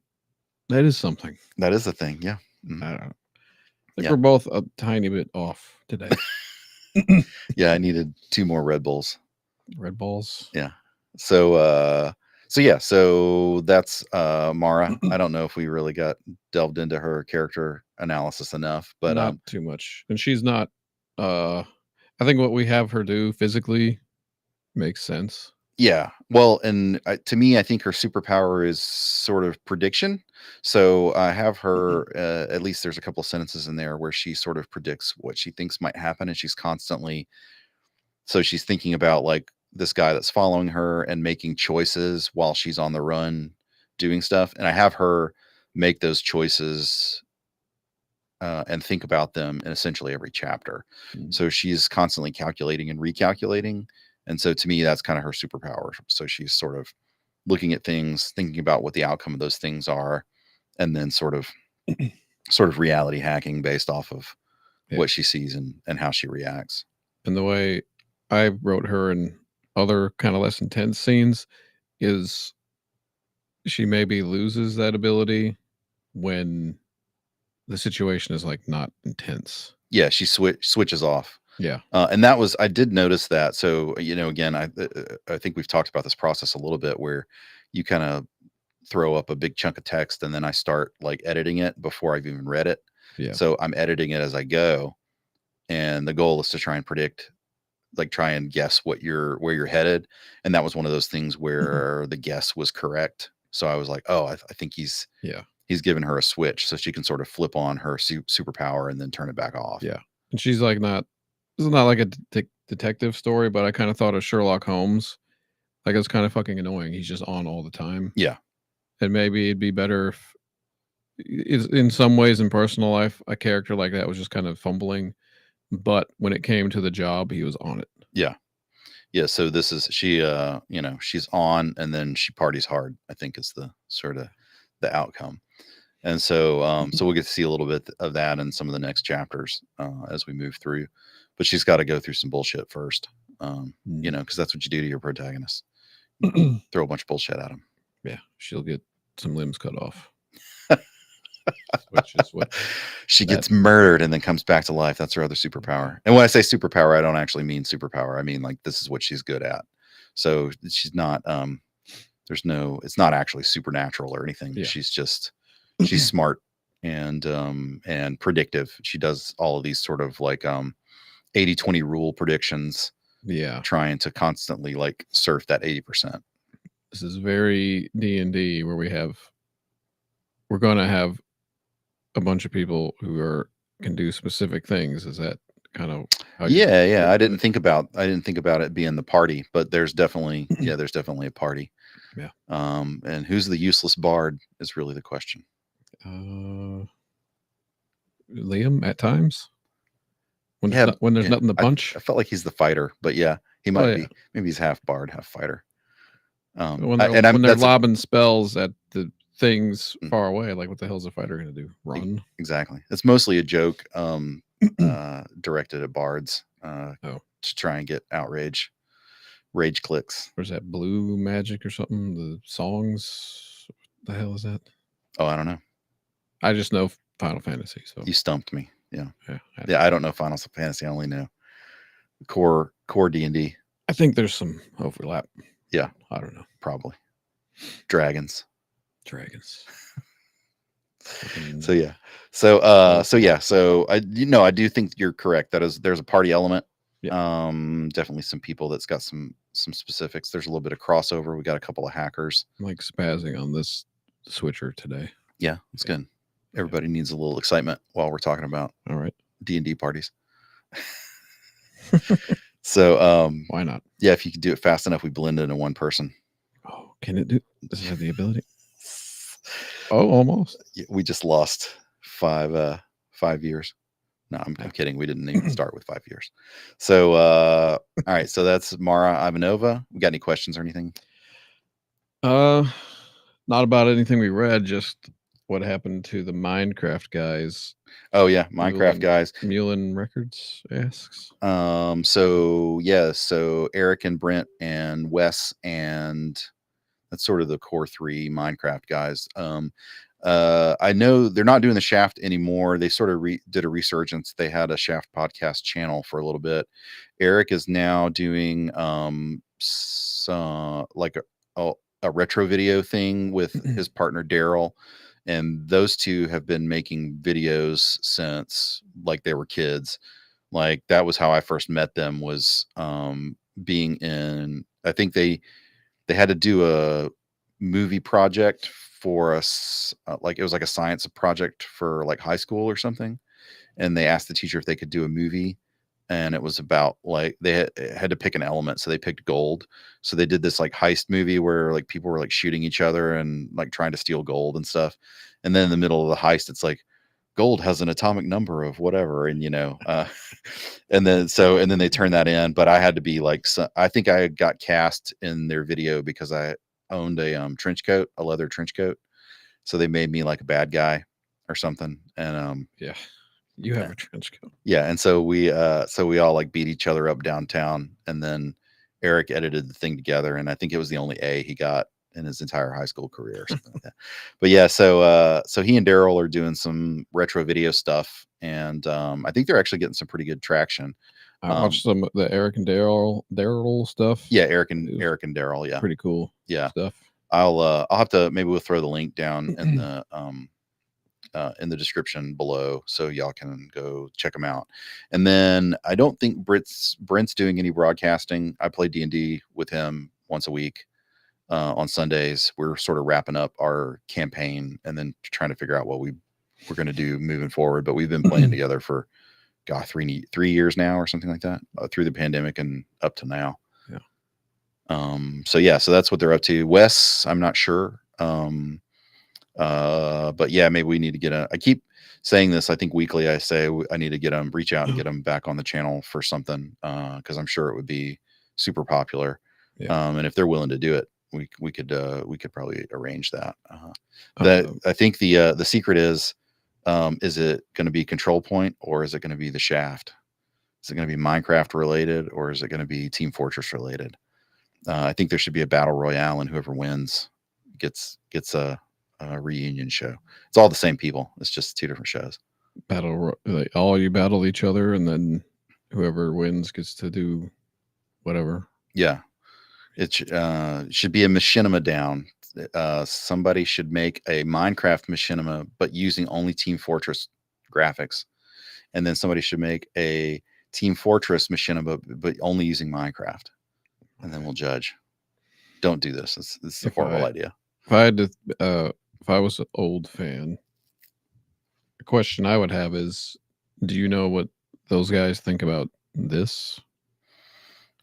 that is something. That is the thing. Yeah. I don't know. I think Yeah. we're both a tiny bit off today. Yeah, I needed 2 more Red Bulls. Red balls. Yeah. So that's Mara. I don't know if we really got delved into her character analysis enough, but Not too much, and she's not. I think what we have her do physically makes sense. yeah. Well, and to me, I think her superpower is sort of prediction. So I have her, at least there's a couple of sentences in there where she sort of predicts what she thinks might happen. And she's constantly, so she's thinking about like this guy that's following her and making choices while she's on the run doing stuff. And I have her make those choices and think about them in essentially every chapter. Mm. So she's constantly calculating and recalculating. And so to me, that's kind of her superpower. So she's sort of looking at things, thinking about what the outcome of those things are, and then sort of reality hacking based off of Yeah. what she sees and how she reacts. And the way I wrote her in other kind of less intense scenes is she maybe loses that ability when the situation is like not intense. Yeah, she switches off. Yeah. And that was I did notice that. So again, I think we've talked about this process a little bit where you kind of throw up a big chunk of text and then I start like editing it before I've even read it. Yeah. So I'm editing it as I go, and the goal is to try and predict, like try and guess where you're headed. And that was one of those things where the guess was correct. So I was like, oh, I think he's given her a switch so she can sort of flip on her superpower and then turn it back off. Yeah. And she's like not this is not like a detective story, but I kind of thought of Sherlock Holmes. Like it's kind of fucking annoying. He's just on all the time. Yeah. And maybe it'd be better if in some ways in personal life a character like that was just kind of fumbling, but when it came to the job, he was on it. Yeah. Yeah. So this is she's on and then she parties hard, I think is the sort of the outcome. And so we'll get to see a little bit of that in some of the next chapters as we move through. But she's got to go through some bullshit first, because that's what you do to your protagonist. Throw a bunch of bullshit at him. Yeah, she'll get some limbs cut off. Which is what she gets murdered and then comes back to life. That's her other superpower. And when I say superpower, I don't actually mean superpower. I mean like this is what she's good at. So she's not it's not actually supernatural or anything. Yeah. She's smart and predictive. She does all of these sort of like 80-20 rule predictions, Yeah. trying to constantly like surf that 80%. This is very D&D where we're going to have a bunch of people who can do specific things. Is that kind of how Yeah. I didn't think about it being the party, but there's definitely a party. Yeah. And who's the useless bard is really the question. Liam at times when Yeah, when there's nothing to punch. I felt like he's the fighter, but yeah, he might be. Yeah. Maybe he's half bard, half fighter. When they're lobbing spells at the things far away, like what the hell's a fighter going to do? Run? Exactly. It's mostly a joke directed at bards to try and get rage clicks. Or is that blue magic or something? The songs? What the hell is that? Oh, I don't know. I just know Final Fantasy. So you stumped me. Yeah. Yeah. I don't know Final Fantasy. I only know core D&D. I think there's some overlap. Yeah. I don't know. Probably. Dragons. So yeah. So I do think you're correct. There's a party element. Yeah. Definitely some people that's got some specifics. There's a little bit of crossover. We got a couple of hackers. I'm like spazzing on this switcher today. Yeah, it's good. Everybody needs a little excitement while we're talking about all right D&D parties. So why not? Yeah, if you could do it fast enough, we blend into one person. Oh, can it do? Does it have the ability? Oh, almost. We just lost 5 years. No, I'm kidding. We didn't even start with 5 years. So all right, so that's Mara Ivanova. We got any questions or anything? Not about anything we read, just what happened to the Minecraft guys. Oh yeah, Minecraft guys. Mullen Records asks. So Eric and Brent and Wes, and that's sort of the core 3 Minecraft guys. I know they're not doing the Shaft anymore. They sort of did a resurgence. They had a Shaft podcast channel for a little bit. Eric is now doing like a retro video thing with his partner Daryl, and those two have been making videos since like they were kids. Like that was how I first met them, was being in, I think they had to do a movie project for us, like it was like a science project for like high school or something, and they asked the teacher if they could do a movie, and it was about like they had to pick an element, so they picked gold. So they did this like heist movie where like people were like shooting each other and like trying to steal gold and stuff, and then in the middle of the heist it's like gold has an atomic number of whatever, and and then they turned that in. But I had to be like, I think I got cast in their video because I owned a trench coat, a leather trench coat, so they made me like a bad guy or something. And yeah, you have a trench coat. Yeah, and so we all like beat each other up downtown, and then Eric edited the thing together, and I think it was the only A he got in his entire high school career or something like that. But yeah, so he and Daryl are doing some retro video stuff, and I think they're actually getting some pretty good traction. I watched some of the Eric and Daryl stuff. Yeah, Eric and Daryl. Yeah, pretty cool. Yeah, stuff. I'll have to, maybe we'll throw the link down in the description below, so y'all can go check them out. And then I don't think Brent's doing any broadcasting. I play D&D with him once a week on Sundays. We're sort of wrapping up our campaign and then trying to figure out what we're going to do moving forward. But we've been playing together for 3 years now or something like that, through the pandemic and up to now. Yeah. So that's what they're up to. Wes, I'm not sure. But yeah, maybe we need to get I keep saying this, I think weekly, I say I need to reach out and get them back on the channel for something, because I'm sure it would be super popular. Yeah. And if they're willing to do it, we could probably arrange that. I think the secret is it going to be Control Point, or is it going to be the Shaft? Is it going to be Minecraft related, or is it going to be Team Fortress related? I think there should be a battle royale, and whoever wins gets a reunion show. It's all the same people. It's just 2 different shows. Like all you battle each other, and then whoever wins gets to do whatever. Yeah, it should be a machinima down. somebody should make a Minecraft machinima, but using only Team Fortress graphics, and then somebody should make a Team Fortress machinima, but only using Minecraft, and then we'll judge. Don't do this. It's a If horrible I idea. if I had to if I was an old fan, the question I would have is, do you know what those guys think about this?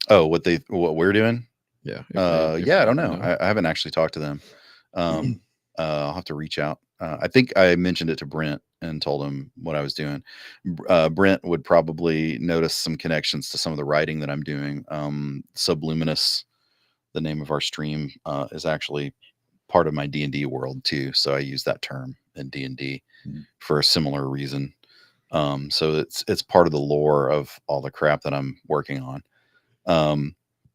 Oh, what we're doing? Yeah, if Yeah, I they don't would know. know. I haven't actually talked to them. I'll have to reach out. I think I mentioned it to Brent and told him what I was doing. Brent would probably notice some connections to some of the writing that I'm doing. Subluminous, the name of our stream, is actually part of my D&D world too. So I use that term in D&D Mm. for a similar reason. So it's part of the lore of all the crap that I'm working on.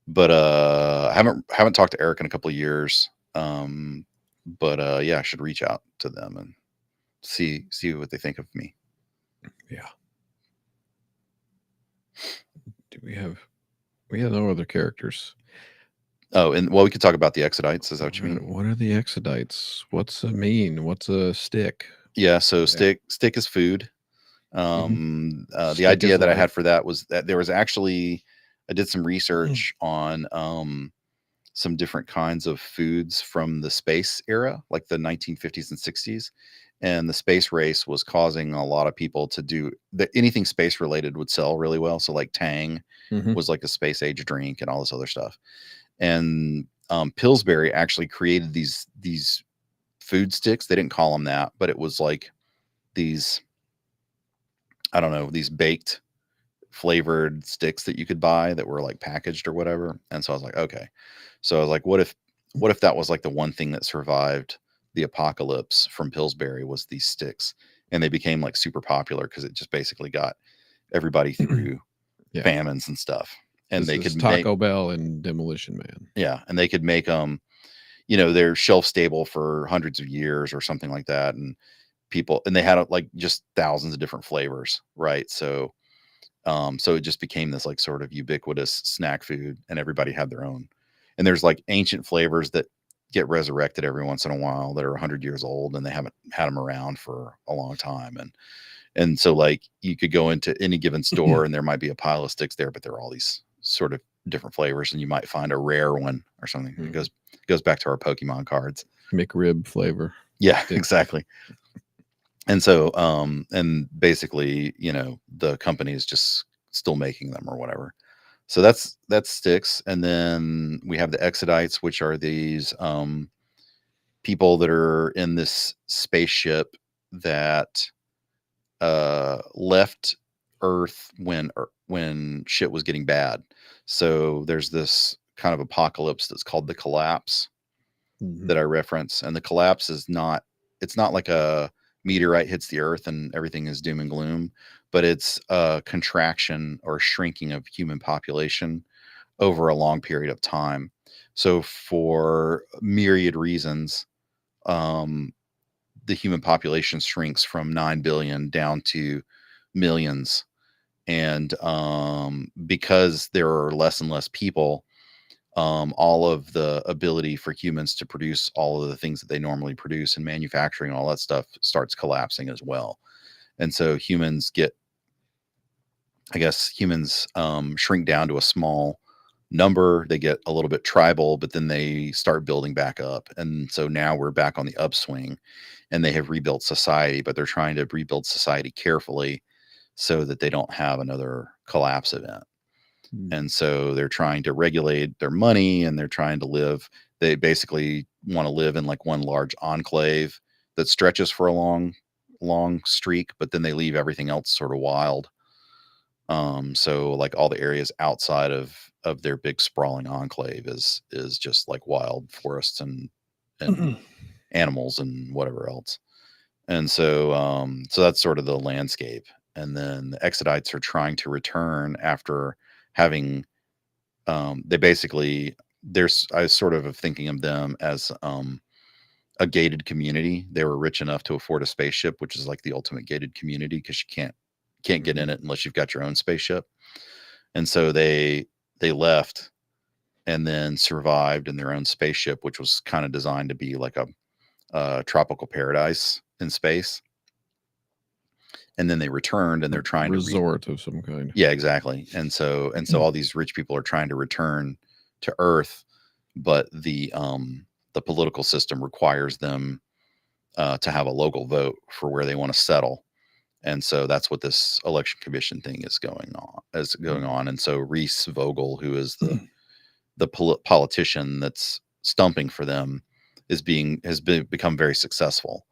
But I haven't talked to Eric in a couple of years. But yeah, I should reach out to them and see what they think of me. Yeah. Do we have no other characters? Oh, and well, we could talk about the Exodites. Is that what you mean? What are the Exodites? What's a mean? What's a stick? Yeah. So Yeah. stick is food. The Stick idea is that I had life. for that was that there was actually I did some Mm. research on some different kinds of foods from the space era, like the 1950s and 60s. And the space race was causing a lot of people to do anything space related would sell really well. So like Tang Mhm. was like a space age drink and all this other stuff. And Pillsbury actually created these food sticks. They didn't call them that, but it was like these, I don't know, these baked flavored sticks that you could buy that were like packaged or whatever. And so I was like, okay. So I was like, what if that was like the one thing that survived the apocalypse from Pillsbury was these sticks, and they became like super popular because it just basically got everybody through Yeah. famines and stuff, and This they is could make Taco Bell and Demolition Man. yeah, and they could make them, they're shelf stable for hundreds of years or something like that, and people and they had like just thousands of different flavors, right? So it just became this like sort of ubiquitous snack food, and everybody had their own. And there's like ancient flavors that get resurrected every once in a while that are 100 years old, and they haven't had them around for a long time. And so like you could go into any given store and there might be a pile of sticks there, but there are all these sort of different flavors, and you might find a rare one or something. It goes back to our Pokemon cards. McRib flavor. Yeah, Stick. exactly. And so, and basically, the company is just still making them or whatever. So that's sticks. And then we have the Exodites, which are these people that are in this spaceship that left Earth when shit was getting bad. So there's this kind of apocalypse that's called the collapse Mhm. that I reference, and the collapse is not it's not like a meteorite hits the earth and everything is doom and gloom, but it's a contraction or shrinking of human population over a long period of time. So for myriad reasons, um, the human population shrinks from 9 billion down to millions. And because there are less and less people, all of the ability for humans to produce all of the things that they normally produce and manufacturing, all that stuff starts collapsing as well. And so humans shrink down to a small number. They get a little bit tribal, but then they start building back up. And so now we're back on the upswing, and they have rebuilt society, but they're trying to rebuild society carefully so that they don't have another collapse event. Mm. And so they're trying to regulate their money, and they're trying to live. They basically want to live in like one large enclave that stretches for a long streak, but then they leave everything else sort of wild. So like all the areas outside of their big sprawling enclave is just like wild forests and animals and whatever else. And so that's sort of the landscape. And then the Exodites are trying to return after having they basically there's I sort of thinking of them as a gated community. They were rich enough to afford a spaceship, which is like the ultimate gated community because you can't get Mhm. in it unless you've got your own spaceship. And so they left and then survived in their own spaceship, which was kind of designed to be like a tropical paradise in space. And then they returned, and A they're trying to resort of some kind. yeah, exactly. And so all these rich people are trying to return to Earth, but the political system requires them to have a local vote for where they want to settle. And so that's what this election commission thing is going on. And so Reese Vogel, who is the politician that's stumping for them, become very successful.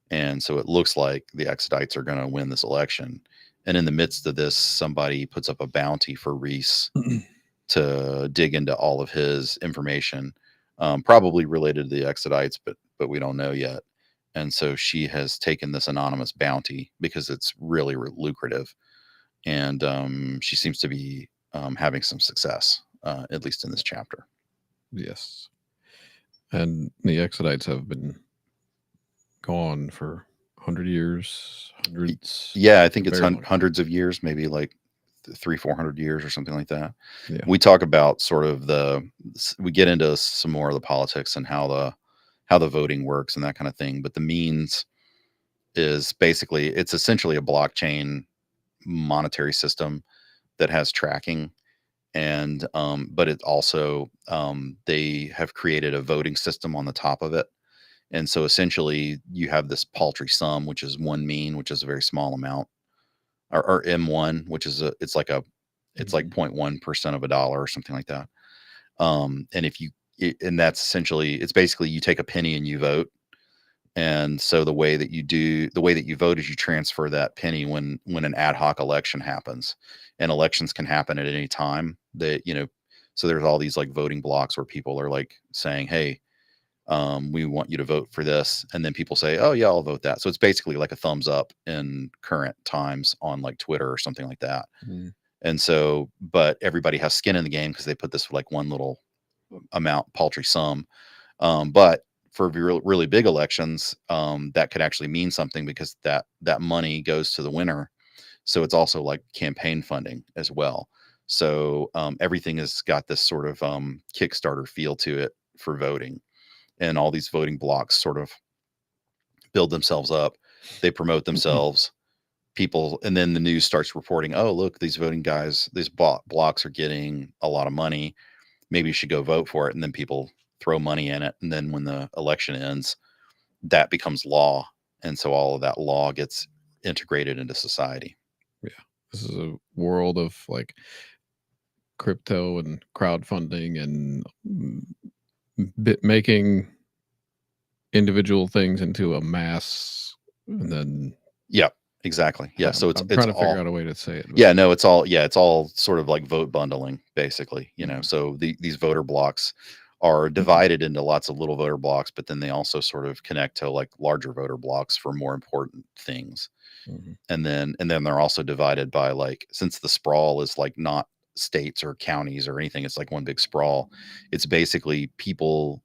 And so it looks like the Exodites are going to win this election. And in the midst of this, somebody puts up a bounty for Reese to dig into all of his information, probably related to the Exodites, but we don't know yet. And so she has taken this anonymous bounty because it's really lucrative, and she seems to be having some success, at least in this chapter. Yes. And the Exodites have been gone for 100 years, hundreds. Yeah, I think it's Very long. hundreds of years, maybe like 300-400 years or something like that. Yeah. We talk about sort of we get into some more of the politics and how the voting works and that kind of thing. But the means is basically, it's essentially a blockchain monetary system that has tracking, and but it also they have created a voting system on the top of it. And so essentially you have this paltry sum, which is one mean, which is a very small amount, or M1, which is it's like 0.1% of a dollar or something like that. And and that's essentially, it's basically you take a penny and you vote. And so the way that you vote is you transfer that penny when an ad hoc election happens, and elections can happen at any time. So there's all these like voting blocks where people are like saying, "Hey, we want you to vote for this," and then people say, "Oh yeah, I'll vote that." So it's basically like a thumbs up in current times on like Twitter or something like that. Mm. And so, but everybody has skin in the game because they put this like one little amount, paltry sum. But for really big elections, that could actually mean something, because that money goes to the winner. So it's also like campaign funding as well. So everything has got this sort of Kickstarter feel to it for voting, and all these voting blocks sort of build themselves up. They promote themselves. People, and then the news starts reporting, "Oh, look, these voting guys, these blocks are getting a lot of money. Maybe you should go vote for it." And then people throw money in it, and then when the election ends, that becomes law, and so all of that law gets integrated into society. Yeah. This is a world of like crypto and crowdfunding and making individual things into a mass, and then Yeah, exactly. Yeah, so it's I'm it's trying to figure all out a way to say it. But yeah, no, it's all sort of like vote bundling, basically. Mhm. So these voter blocks are divided into lots of little voter blocks, but then they also sort of connect to like larger voter blocks for more important things. Mhm. And then they're also divided by, like, since the sprawl is like not states or counties or anything, it's like one big sprawl. It's basically people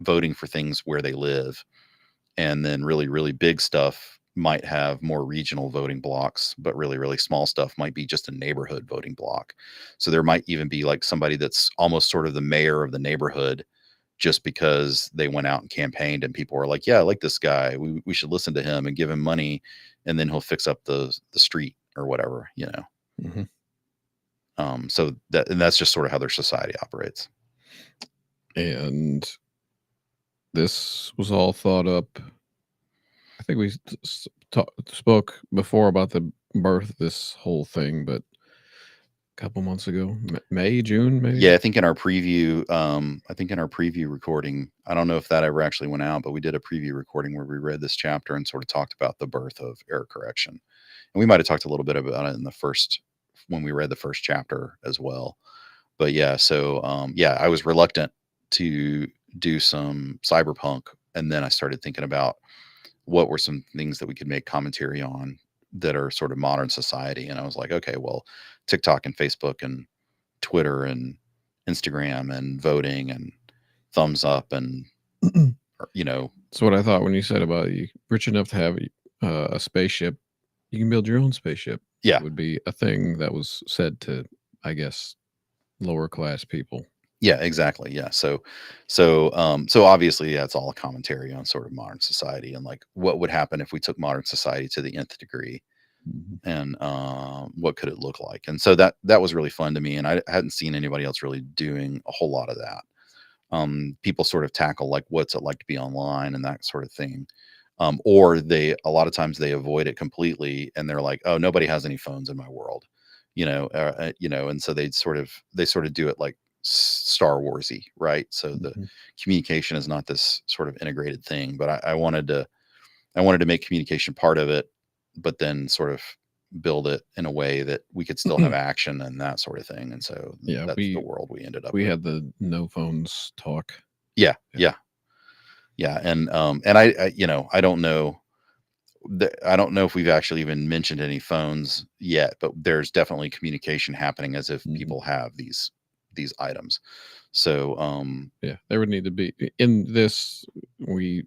voting for things where they live. And then really, really big stuff might have more regional voting blocks, but really, really small stuff might be just a neighborhood voting block. So there might even be like somebody that's almost sort of the mayor of the neighborhood, just because they went out and campaigned and people were like, "Yeah, I like this guy. We should listen to him and give him money, and then he'll fix up the street or whatever." Mhm. So that's just sort of how their society operates. And this was all thought up. I think we spoke before about the birth of this whole thing, but a couple months ago, May, June, maybe. Yeah, I think in our preview recording, I don't know if that ever actually went out, but we did a preview recording where we read this chapter and sort of talked about the birth of error correction. And we might have talked a little bit about it when we read the first chapter as well. But yeah, so yeah, I was reluctant to do some cyberpunk, and then I started thinking about what were some things that we could make commentary on that are sort of modern society. And I was like, okay, well, TikTok and Facebook and Twitter and Instagram and voting and thumbs up and That's what I thought when you said about you rich enough to have a spaceship. You can build your own spaceship. yeah, Would be a thing that was said to, I guess, lower class people. Yeah, exactly. Yeah. So obviously, yeah, it's all a commentary on sort of modern society and like what would happen if we took modern society to the nth degree, Mhm. and what could it look like? And so that was really fun to me, and I hadn't seen anybody else really doing a whole lot of that. People sort of tackle like what's it like to be online and that sort of thing, or they a lot of times they avoid it completely, and they're like, oh, nobody has any phones in my world, and so they sort of do it like Star Warsy, right? So the Mhm. communication is not this sort of integrated thing, but I wanted to make communication part of it, but then sort of build it in a way that we could still have action and that sort of thing. And so Yeah, that's the world we ended up we with. had the no phones talk. Yeah, Yeah. yeah, yeah. And I don't know. I don't know if we've actually even mentioned any phones yet, but there's definitely communication happening as if Mhm. people have these items. So Yeah, there would need to be in this we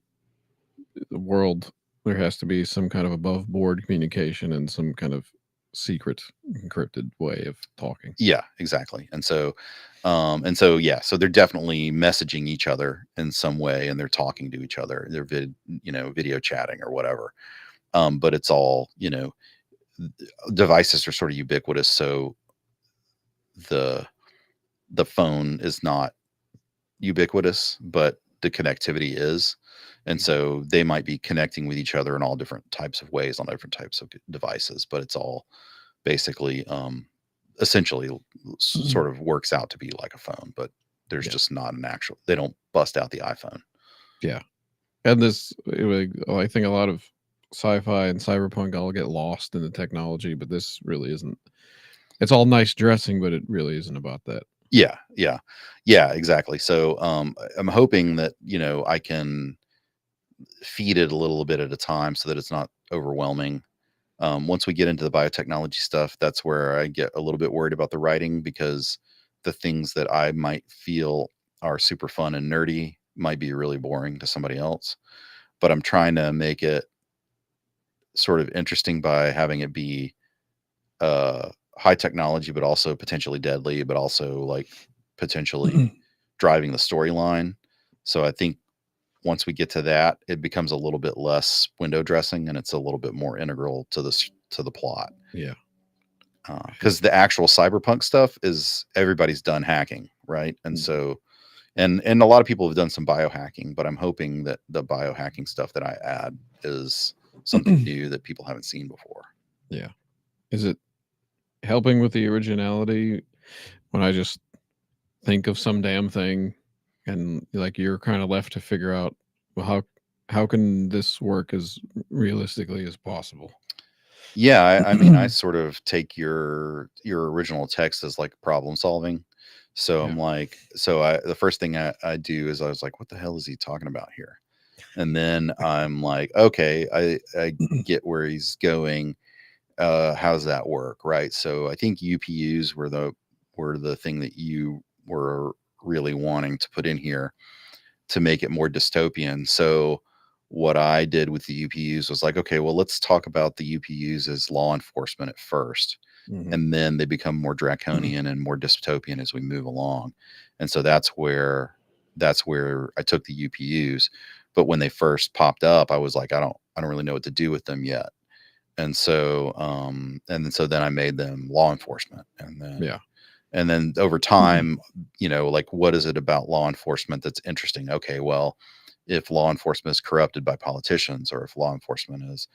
the world. There has to be some kind of above board communication and some kind of secret encrypted way of talking. yeah, exactly. And so yeah, so they're definitely messaging each other in some way, and they're talking to each other. They're video chatting or whatever. But it's all, devices are sort of ubiquitous, so the the phone is not ubiquitous, but the connectivity is. And Mhm. so they might be connecting with each other in all different types of ways on different types of devices, but it's all basically essentially sort of works out to be like a phone, but there's Yeah, just not an actual, they don't bust out the iPhone. yeah. And I think a lot of sci-fi and cyberpunk all get lost in the technology, but this really isn't. It's all nice dressing, but it really isn't about that. Yeah, yeah. Yeah, exactly. So I'm hoping that, I can feed it a little bit at a time so that it's not overwhelming. Once we get into the biotechnology stuff, that's where I get a little bit worried about the writing, because the things that I might feel are super fun and nerdy might be really boring to somebody else. But I'm trying to make it sort of interesting by having it be high technology, but also potentially deadly, but also like potentially driving the storyline. So I think once we get to that, it becomes a little bit less window dressing, and it's a little bit more integral to the plot. Yeah. Because the actual cyberpunk stuff is everybody's done hacking, right? And Mhm. so and a lot of people have done some biohacking, but I'm hoping that the biohacking stuff that I add is something new that people haven't seen before. Yeah. Is it helping with the originality when I just think of some damn thing and like you're kind of left to figure out, well, how can this work as realistically as possible? Yeah, I mean, I sort of take your original text as like problem solving. So Yeah. I'm like, the first thing I do is I was like, what the hell is he talking about here? And then I'm like, okay, I get where he's going. How does that work? Right. So I think UPUs were the thing that you were really wanting to put in here to make it more dystopian. So what I did with the UPUs was like, okay, well, let's talk about the UPUs as law enforcement at first, Mhm. and then they become more draconian and more dystopian as we move along. And so that's where I took the UPUs. But when they first popped up, I was like, I don't really know what to do with them yet. And then I made them law enforcement, and then Yeah. and then over time, like, what is it about law enforcement that's interesting? Okay, well, if law enforcement is corrupted by politicians, or if law enforcement is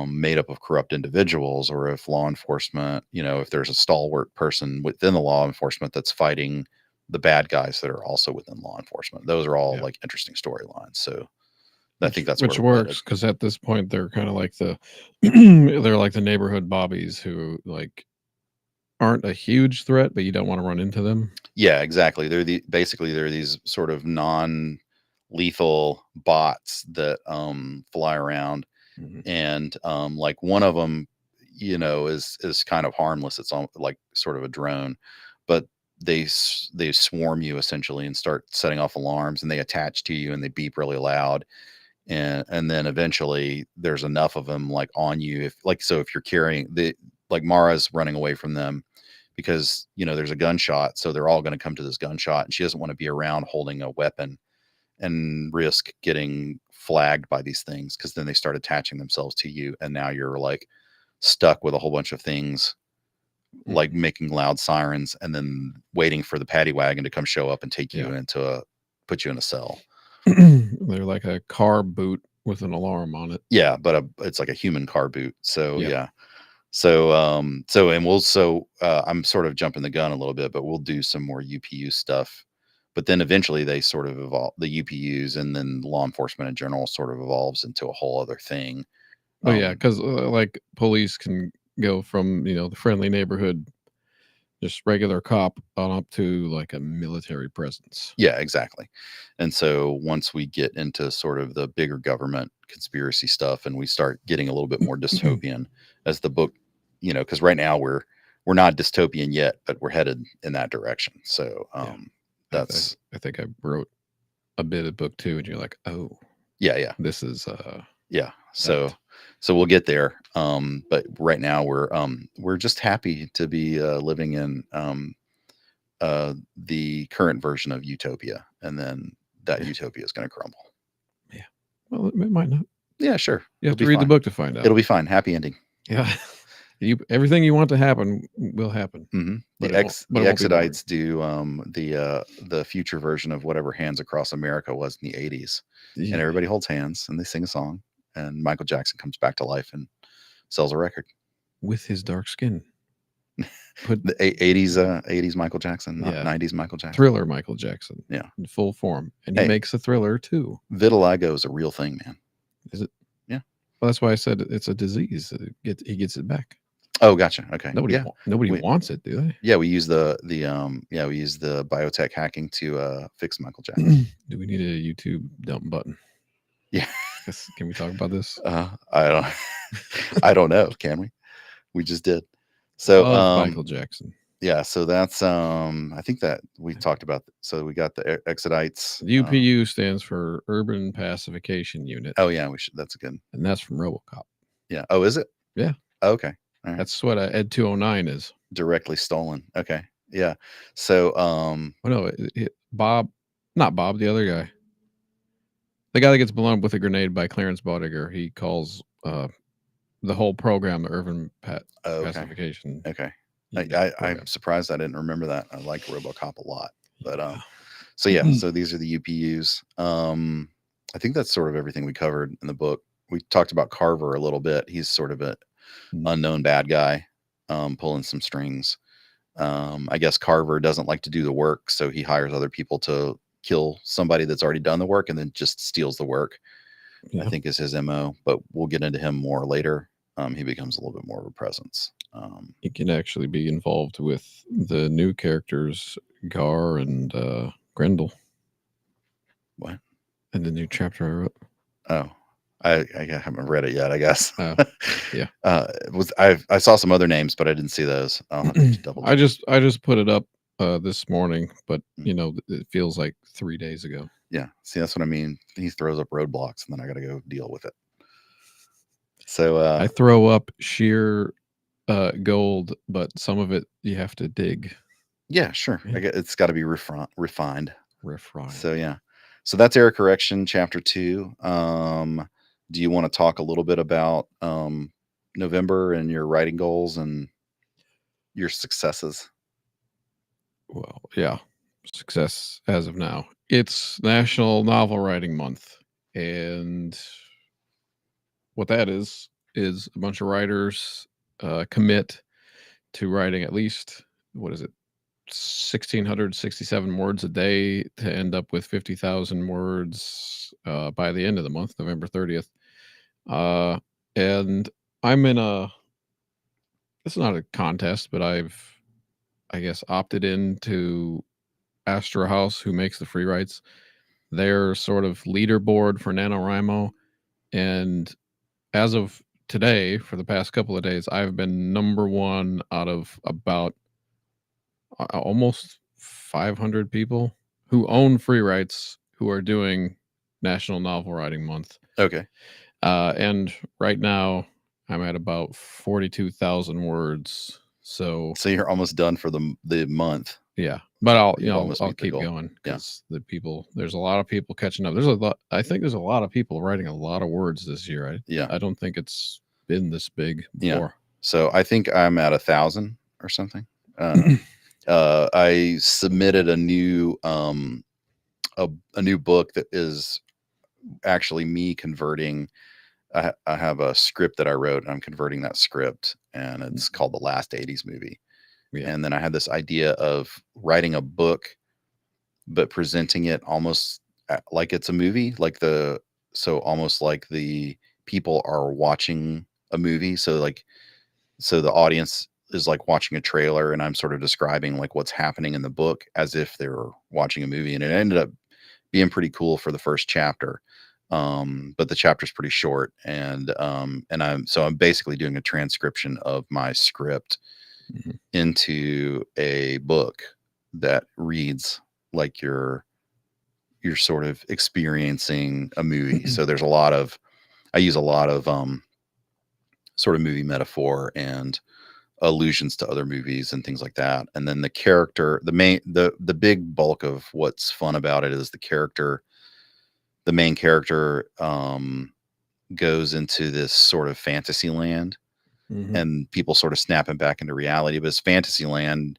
made up of corrupt individuals, or if law enforcement, if there's a stalwart person within the law enforcement that's fighting the bad guys that are also within law enforcement, those are all Yeah. like interesting storylines. So I think that's where Which we're headed. works because at this point they're kind of like the they're like the neighborhood bobbies who like aren't a huge threat, but you don't want to run into them. Yeah, exactly. They're these sort of non-lethal bots that fly around, Mhm. and like one of them, is kind of harmless. It's like sort of a drone, but they swarm you essentially and start setting off alarms, and they attach to you and they beep really loud, and then eventually there's enough of them like on you, if you're carrying the like Mara's running away from them because there's a gunshot, so they're all going to come to this gunshot, and she doesn't want to be around holding a weapon and risk getting flagged by these things, because then they start attaching themselves to you, and now you're like stuck with a whole bunch of things, like making loud sirens and then waiting for the paddy wagon to come show up and take you put you in a cell. They're like a car boot with an alarm on it. Yeah, but it's like a human car boot. So Yeah. I'm sort of jumping the gun a little bit, but we'll do some more UPU stuff. But then eventually they sort of evolve, the UPUs, and then law enforcement in general sort of evolves into a whole other thing. Oh yeah, because like police can go from the friendly neighborhood, just regular cop, on up to like a military presence. Yeah, exactly. And so once we get into sort of the bigger government conspiracy stuff, and we start getting a little bit more dystopian as the book, because right now we're not dystopian yet, but we're headed in that direction. So that's I think I wrote a bit of book 2, and you're like, oh yeah, this is yeah. So we'll get there. But right now we're just happy to be living in the current version of utopia, and then that utopia is going to crumble. Yeah. Well, it might not. Yeah, sure. You have to read the book to find out. It'll be fine. Happy ending. Yeah. Everything you want to happen will happen. Mm-hmm. But the Exodites do the future version of whatever Hands Across America was in the 80s. Yeah. And everybody holds hands and they sing a song, and Michael Jackson comes back to life and sells a record. With his dark skin. The 80s Michael Jackson, not 90s Michael Jackson. Thriller Michael Jackson. Yeah. In full form. And he makes a thriller too. Vitiligo is a real thing, man. Is it? Yeah. Well, that's why I said it's a disease. He gets it back. Oh, gotcha. Okay. Nobody wants it, do they? Yeah, we use the biotech hacking to fix Michael Jackson. Do we need a YouTube dump button? Yeah. Can we talk about this? I don't know. Can we? We just did. So Michael Jackson. Yeah, so that's I think that we talked about. So we got the Exodites. The UPU stands for Urban Pacification Unit. Oh yeah, that's good. And that's from RoboCop. Yeah. Oh, is it? Yeah. Okay. All right. That's what Ed 209 is. Directly stolen. Okay. Yeah. So Bob, not Bob, the other guy. The guy that gets blown up with a grenade by Clarence Bodiger, he calls the whole program the Urban Pacification. Okay. I'm surprised I didn't remember that. I like RoboCop a lot. But so these are the UPUs. I think that's sort of everything we covered in the book. We talked about Carver a little bit. He's sort of an unknown bad guy, pulling some strings. I guess Carver doesn't like to do the work, so he hires other people to kill somebody that's already done the work and then just steals the work. I think is his MO, but we'll get into him more later. He becomes a little bit more of a presence. He can actually be involved with the new characters, Gar and Grendel. What? In the new chapter I wrote. Oh, I haven't read it yet, I guess. Oh, yeah. I saw some other names, but I didn't see those. I'll have to double check. I just put it up this morning, but it feels like 3 days ago. Yeah. See, that's what I mean. He throws up roadblocks, and then I got to go deal with it. So I throw up sheer gold, but some of it you have to dig. Yeah, sure. Yeah. It's got to be refined. So yeah. So that's Error Correction, Chapter 2. Do you want to talk a little bit about November and your writing goals and your successes? Well, yeah. Success as of now. It's National Novel Writing Month. And what that is a bunch of writers commit to writing at least, 1,667 words a day to end up with 50,000 words by the end of the month, November 30th. And I'm in it's not a contest, but I've, I guess, opted into Astro House, who makes the free writes. Their sort of leaderboard for NaNoWriMo. And as of today, for the past couple of days, I've been number 1 out of about almost 500 people who own free rights who are doing National Novel Writing Month. Okay. And right now I'm at about 42,000 words So So you're almost done for the month. yeah, but I'll You've almost I'll meet the keep goal. going Yeah. because there's a lot of people catching up. There's a lot. I think there's a lot of people writing a lot of words this year. Yeah. I don't think it's been this big Yeah. before. So I think I'm at 1,000 or something. I submitted a new a new book that is actually me converting. I have a script that I wrote, and I'm converting that script, and it's called The Last 80s Movie. Yeah. And then I had this idea of writing a book, but presenting it almost like it's a movie, so almost like the people are watching a movie. So the audience is like watching a trailer, and I'm sort of describing like what's happening in the book as if they were watching a movie. And it ended up being pretty cool for the first chapter. But the chapter's pretty short, and I'm basically doing a transcription of my script Mhm. into a book that reads like you're sort of experiencing a movie. So there's a lot of I use a lot of sort of movie metaphor and allusions to other movies and things like that. And then the character, the big bulk of what's fun about it is the main character goes into this sort of fantasy land, Mhm. and people sort of snap him back into reality. But his fantasy land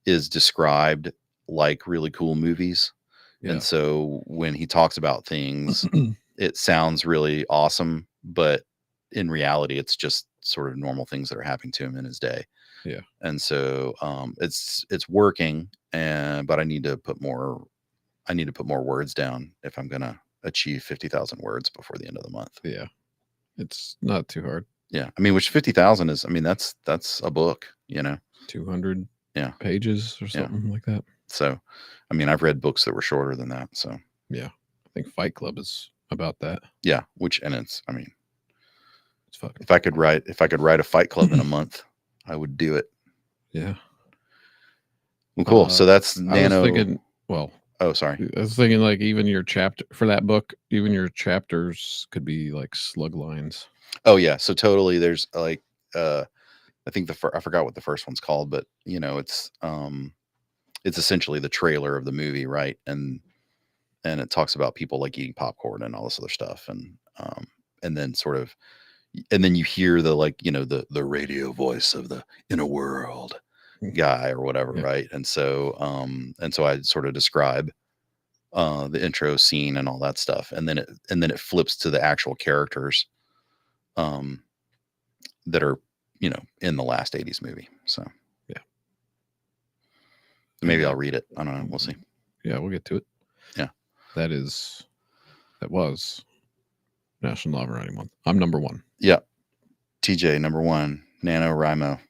is described like really cool movies. And Yeah. so when he talks about things, it sounds really awesome, but in reality, it's just sort of normal things that are happening to him in his day. Yeah. And so it's working, and but I need to put more words down if I'm gonna achieve 50,000 words before the end of the month. Yeah. It's not too hard. Yeah, I mean, which 50,000 is, I mean, that's a book, 200 Yeah, pages or yeah. something like that. So, I mean, I've read books that were shorter than that. So, Yeah. I think Fight Club is about that. yeah, and it's, I mean, It's fucking. if I could write a Fight Club in a month, I would do it. Yeah. Well, cool. So that's I was Nano. thinking, well, Oh, sorry. I was thinking like even your chapter for that book, even your chapters could be like slug lines. Oh, yeah. So totally. There's like, I think I forgot what the first one's called, but it's essentially the trailer of the movie, right? And it talks about people like eating popcorn and all this other stuff, and then sort of, and then you hear the like, the radio voice of the inner world guy or whatever, Yeah. right? And so I sort of describe the intro scene and all that stuff, and then it flips to the actual characters um that are in the last 80s movie. So Yeah. maybe I'll read it. I don't know, we'll see. Yeah, we'll get to it. Yeah. That was National NaNoWriMo Month. I'm number 1. Yeah. TJ number 1, NaNoWriMo.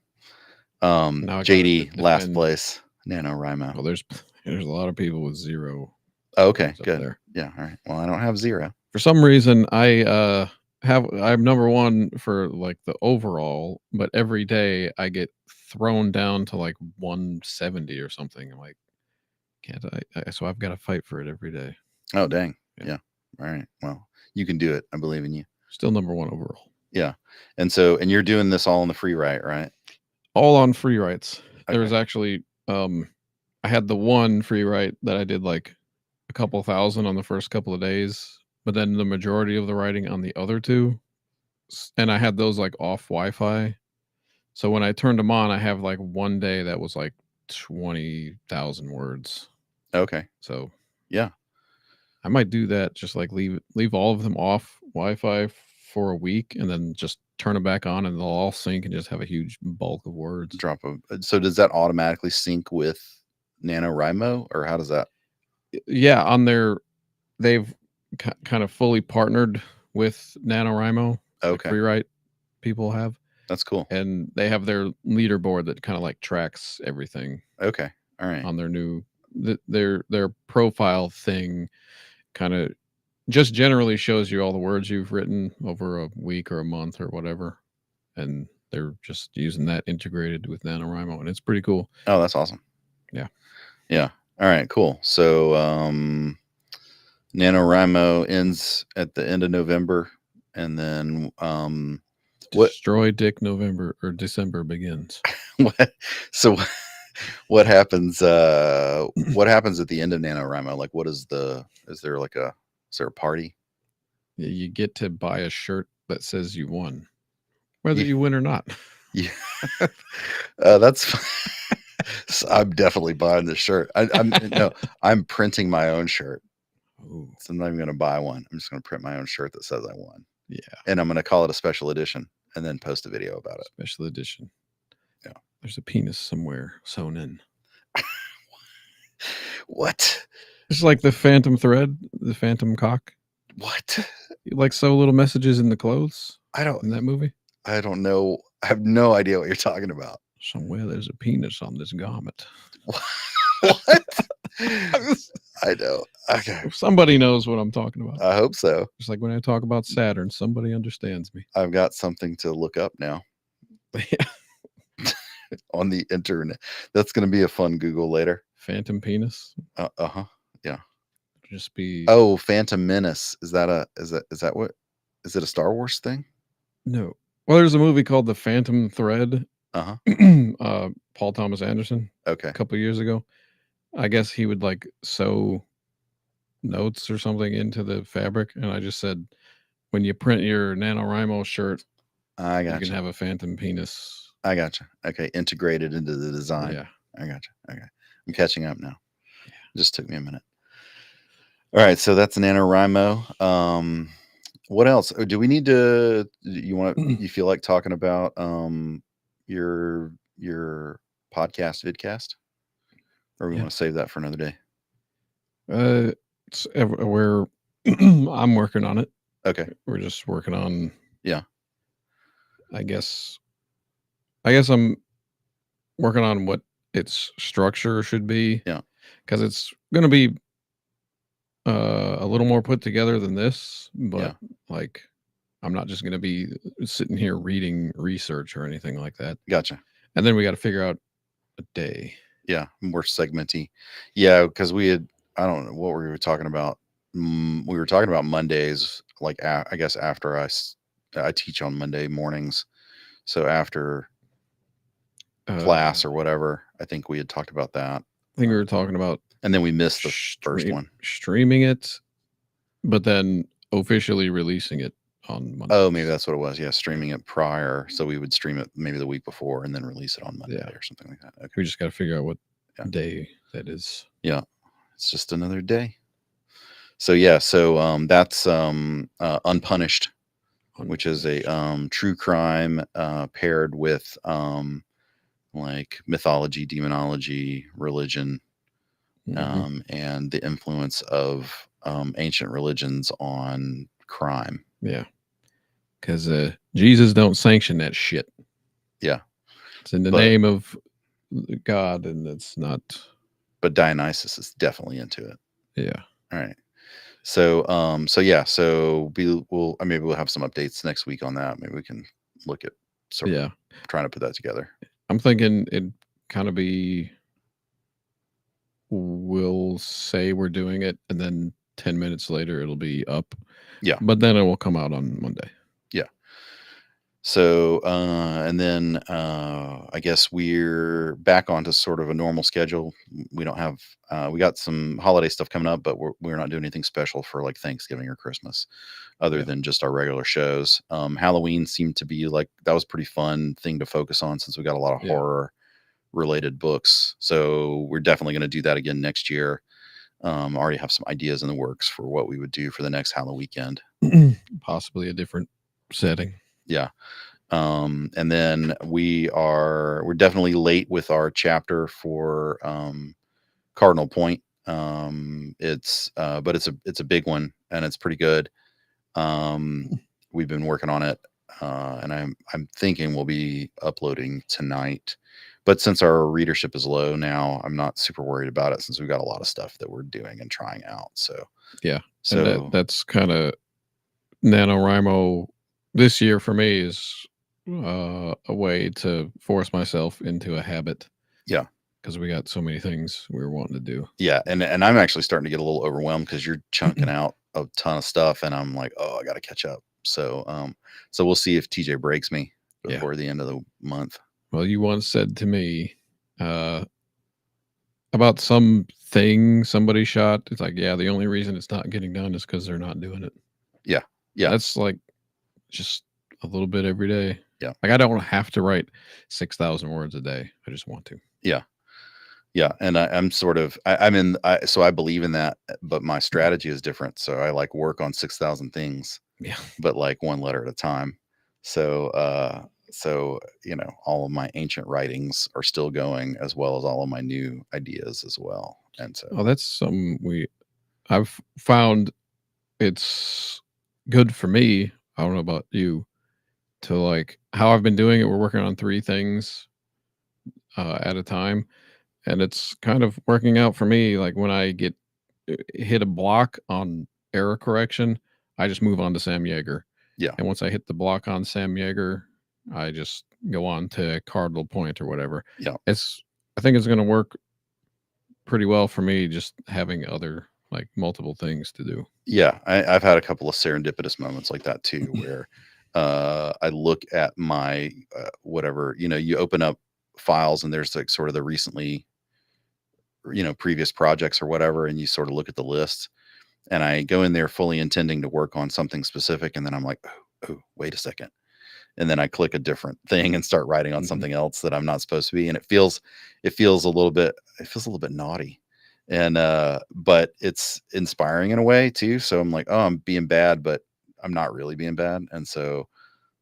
Now I gotta JD last defend. place, NaNoWriMo. Well, there's a lot of people with 0 Oh, okay, up good. there. Yeah, all right. Well, I don't have 0. For some reason, I'm number 1 for like the overall, but every day I get thrown down to like 170 or something. I'm like, can't so I've got to fight for it every day. Oh, dang. Yeah. Yeah. All right. Well, you can do it. I believe in you. Still number 1 overall. Yeah. And you're doing this all in the free write, right? All on free writes. There was Okay. actually I had the one free write that I did like a couple thousand on the first couple of days, but then the majority of the writing on the other 2, and I had those like off Wi-Fi. So when I turned them on, I have like one day that was like 20,000 words. Okay. So Yeah. I might do that. Just like leave all of them off Wi-Fi for a week, and then just turn them back on, and they'll all sync and just have a huge bulk of words. So does that automatically sync with NaNoWriMo, or how does that? Yeah, on they've kind of fully partnered with NaNoWriMo. Like Okay. free write people have. That's cool. And they have their leaderboard that kind of like tracks everything. Okay. All right. On their new their profile thing kind of just generally shows you all the words you've written over a week or a month or whatever, and they're just using that integrated with NaNoWriMo, and it's pretty cool. Oh, that's awesome. Yeah. Yeah. All right, cool. So NaNoWriMo ends at the end of November, and then What Destroy Dick November or December begins. what so what happens what happens at the end of NaNoWriMo? Like what is is there like a is there a party? You get to buy a shirt that says you won, whether Yeah. you win or not. Yeah. That's I'm definitely buying this shirt. I'm no, I'm printing my own shirt. Ooh, So I'm not even going to buy one. I'm just going to print my own shirt that says I won. yeah, And I'm going to call it a special edition and then post a video about it. special edition. Yeah. There's a penis somewhere sewn in. What? It's like the phantom thread, the phantom cock. What? You like sew little messages in the clothes I don't in that movie? I don't know. I have no idea what you're talking about. Somewhere there's a penis on this garment. What? I know. Okay. If somebody knows what I'm talking about. I hope so. Just like when I talk about Saturn, somebody understands me. I've got something to look up now on the internet. That's going to be a fun Google later. Phantom penis. Uh-huh. Yeah. Just be Oh, Phantom Menace. Is that what? Is it a Star Wars thing? no. Well, there's a movie called The Phantom Thread. Uh-huh. Paul Thomas Anderson Okay. a couple years ago. I guess he would like sew notes or something into the fabric, and I just said, when you print your NaNoWriMo shirt, I you got can you. have a phantom penis. I got you. Okay, integrated into the design. Yeah. I got you. Okay. I'm catching up now. It just took me a minute. All right, so that's NaNoWriMo. What else? Do we need to you feel like talking about your podcast vidcast? Or we Yeah. want to save that for another day? We're I'm working on it. Okay. We're just working on. Yeah. I guess I'm working on what its structure should be. Yeah. Because it's going to be a little more put together than this, but like I'm not just going to be sitting here reading research or anything like that. Gotcha. And then we got to figure out a day. Yeah, more segmenty. Yeah, because I don't know what we were talking about. We were talking about Mondays, like I guess after I teach on Monday mornings, so after class or whatever. I think we had talked about that. I think we were talking about, and then we missed the first one. Streaming it, but then officially releasing it on Monday. Oh, maybe that's what it was. Yeah, streaming it prior, so we would stream it maybe the week before and then release it on Monday or something like that. Okay. We just got to figure out what day that is. Yeah, it's just another day. So yeah, so that's Unpunished, which is a true crime paired with like mythology, demonology, religion, and the influence of ancient religions on crime. Yeah, because Jesus don't sanction that shit. Yeah, it's in the name of God, and it's not. But Dionysus is definitely into it. Yeah. All right. So so maybe we'll have some updates next week on that. Maybe we can look at trying to put that together. I'm thinking it'd kind of be, we'll say we're doing it, and then 10 minutes later it'll be up. Yeah. But then it will come out on Monday. Yeah. So and then I guess we're back onto sort of a normal schedule. We don't have we got some holiday stuff coming up, but we're not doing anything special for like Thanksgiving or Christmas other than just our regular shows. Halloween seemed to be like that was a pretty fun thing to focus on since we got a lot of horror related books. So we're definitely going to do that again next year. Already have some ideas in the works for what we would do for the next Halloween weekend. Possibly a different setting. Yeah. And then we're definitely late with our chapter for Cardinal Point. It's a big one and it's pretty good. We've been working on it, and I'm thinking we'll be uploading tonight. But since our readership is low now, I'm not super worried about it since we've got a lot of stuff that we're doing and trying out. So yeah, so that's kind of NaNoWriMo this year for me is a way to force myself into a habit. Yeah, because we got so many things we were wanting to do. Yeah, and I'm actually starting to get a little overwhelmed because you're chunking out a ton of stuff, and I'm like, oh, I got to catch up. So we'll see if TJ breaks me Yeah. before the end of the month. Well, you once said to me about something somebody shot. It's like, yeah, the only reason it's not getting done is because they're not doing it. Yeah. Yeah. That's like just a little bit every day. Yeah. Like I don't have to write 6,000 words a day. I just want to. Yeah. Yeah. And I'm sort of, so I believe in that, but my strategy is different. So I like work on 6,000 things, Yeah. but like one letter at a time. So all of my ancient writings are still going, as well as all of my new ideas as well. And so, Oh, that's something I've found it's good for me. I don't know about you, to like how I've been doing it. We're working on 3 things at a time, and it's kind of working out for me. Like when I get hit a block on error correction, I just move on to Sam Yeager. yeah. And once I hit the block on Sam Yeager, I just go on to Cardinal Point or whatever. Yeah. I think it's going to work pretty well for me, just having other like multiple things to do. Yeah. I've had a couple of serendipitous moments like that too, where I look at my whatever, you open up files and there's like sort of the recently, previous projects or whatever, and you sort of look at the list, and I go in there fully intending to work on something specific, and then I'm like, oh, wait a second. And then I click a different thing and start writing on something else that I'm not supposed to be. And it feels a little bit naughty. And but it's inspiring in a way too. So I'm like, oh, I'm being bad, but I'm not really being bad. And so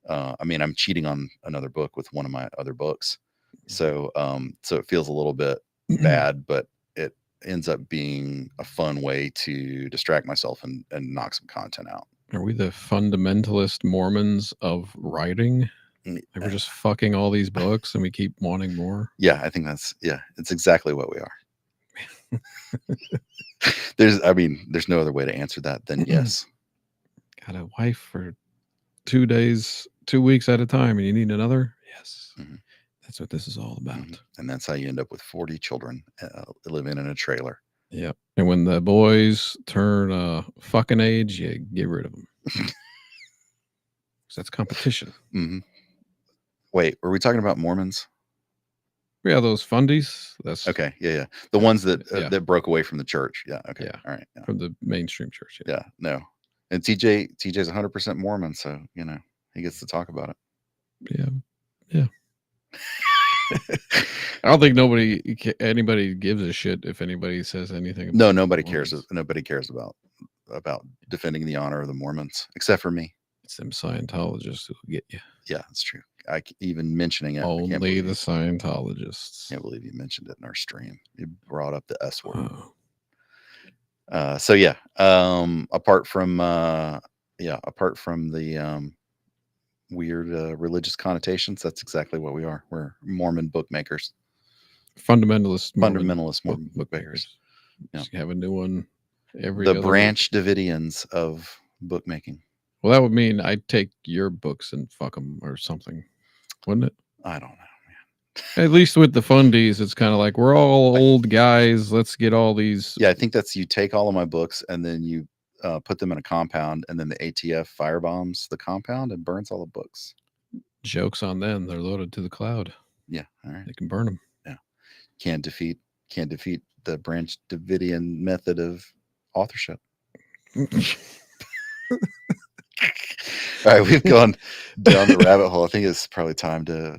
I'm cheating on another book with one of my other books. So it feels a little bit bad, but it ends up being a fun way to distract myself and knock some content out. Are we the fundamentalist Mormons of writing? Like we're just fucking all these books and we keep wanting more? Yeah, I think it's exactly what we are. There's no other way to answer that than yes. Got a wife for 2 days, 2 weeks at a time, and you need another? Yes. Mhm. That's what this is all about. Mhm. And that's how you end up with 40 children living in a trailer. Yep. And when the boys turn fucking age, you get rid of them. That's competition. Mm-hmm. Wait, were we talking about Mormons? Yeah, those fundies. That's okay. Yeah. The ones that yeah. that broke away from the church. Yeah. Okay. Yeah. All right. Yeah. From the mainstream church. Yeah. No. And TJ's 100% Mormon, so he gets to talk about it. Yeah. I don't think anybody gives a shit if anybody says anything. No, nobody cares. Nobody cares about defending the honor of the Mormons, except for me. It's them Scientologists who get you. Yeah, it's true. Even mentioning it. Only the Scientologists. I can't believe you mentioned it in our stream. You brought up the S word. Oh. So yeah. Apart from the weird religious connotations, that's exactly what we are. We're Mormon bookmakers. Fundamentalist Mormon bookmakers. Yeah. You have a new one every the Branch Davidians of bookmaking. Well, that would mean I'd take your books and fuck them or something, wouldn't it? I don't know, man. At least with the fundies, it's kind of like we're all old guys. Let's get all these. Yeah, I think that's you take all of my books and then you put them in a compound, and then the ATF firebombs the compound and burns all the books. Joke's on them. They're loaded to the cloud. Yeah, all right. They can burn them. Yeah, can't defeat the Branch Davidian method of authorship. All right, we've gone down the rabbit hole. I think it's probably time to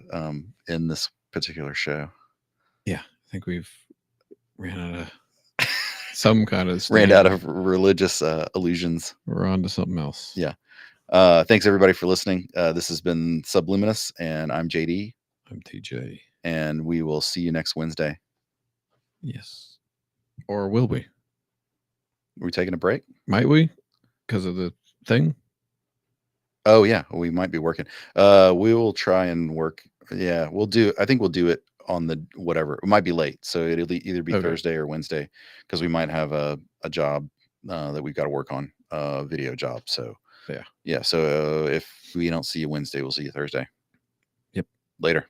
end this particular show. Yeah, I think we've ran out of some kind of ran out of religious illusions. We're on to something else. Yeah. Thanks everybody for listening. This has been Subluminous, and I'm JD. I'm TJ. And we will see you next Wednesday. Yes. Or will we? Are we taking a break? Might we? Because of the thing? Oh yeah, we might be working. We will try and work. Yeah, I think we'll do it on the whatever. It might be late, so it'll either be Thursday or Wednesday, because we might have a job that we've got to work on, a video job. So yeah. So if we don't see you Wednesday, we'll see you Thursday. Yep. Later.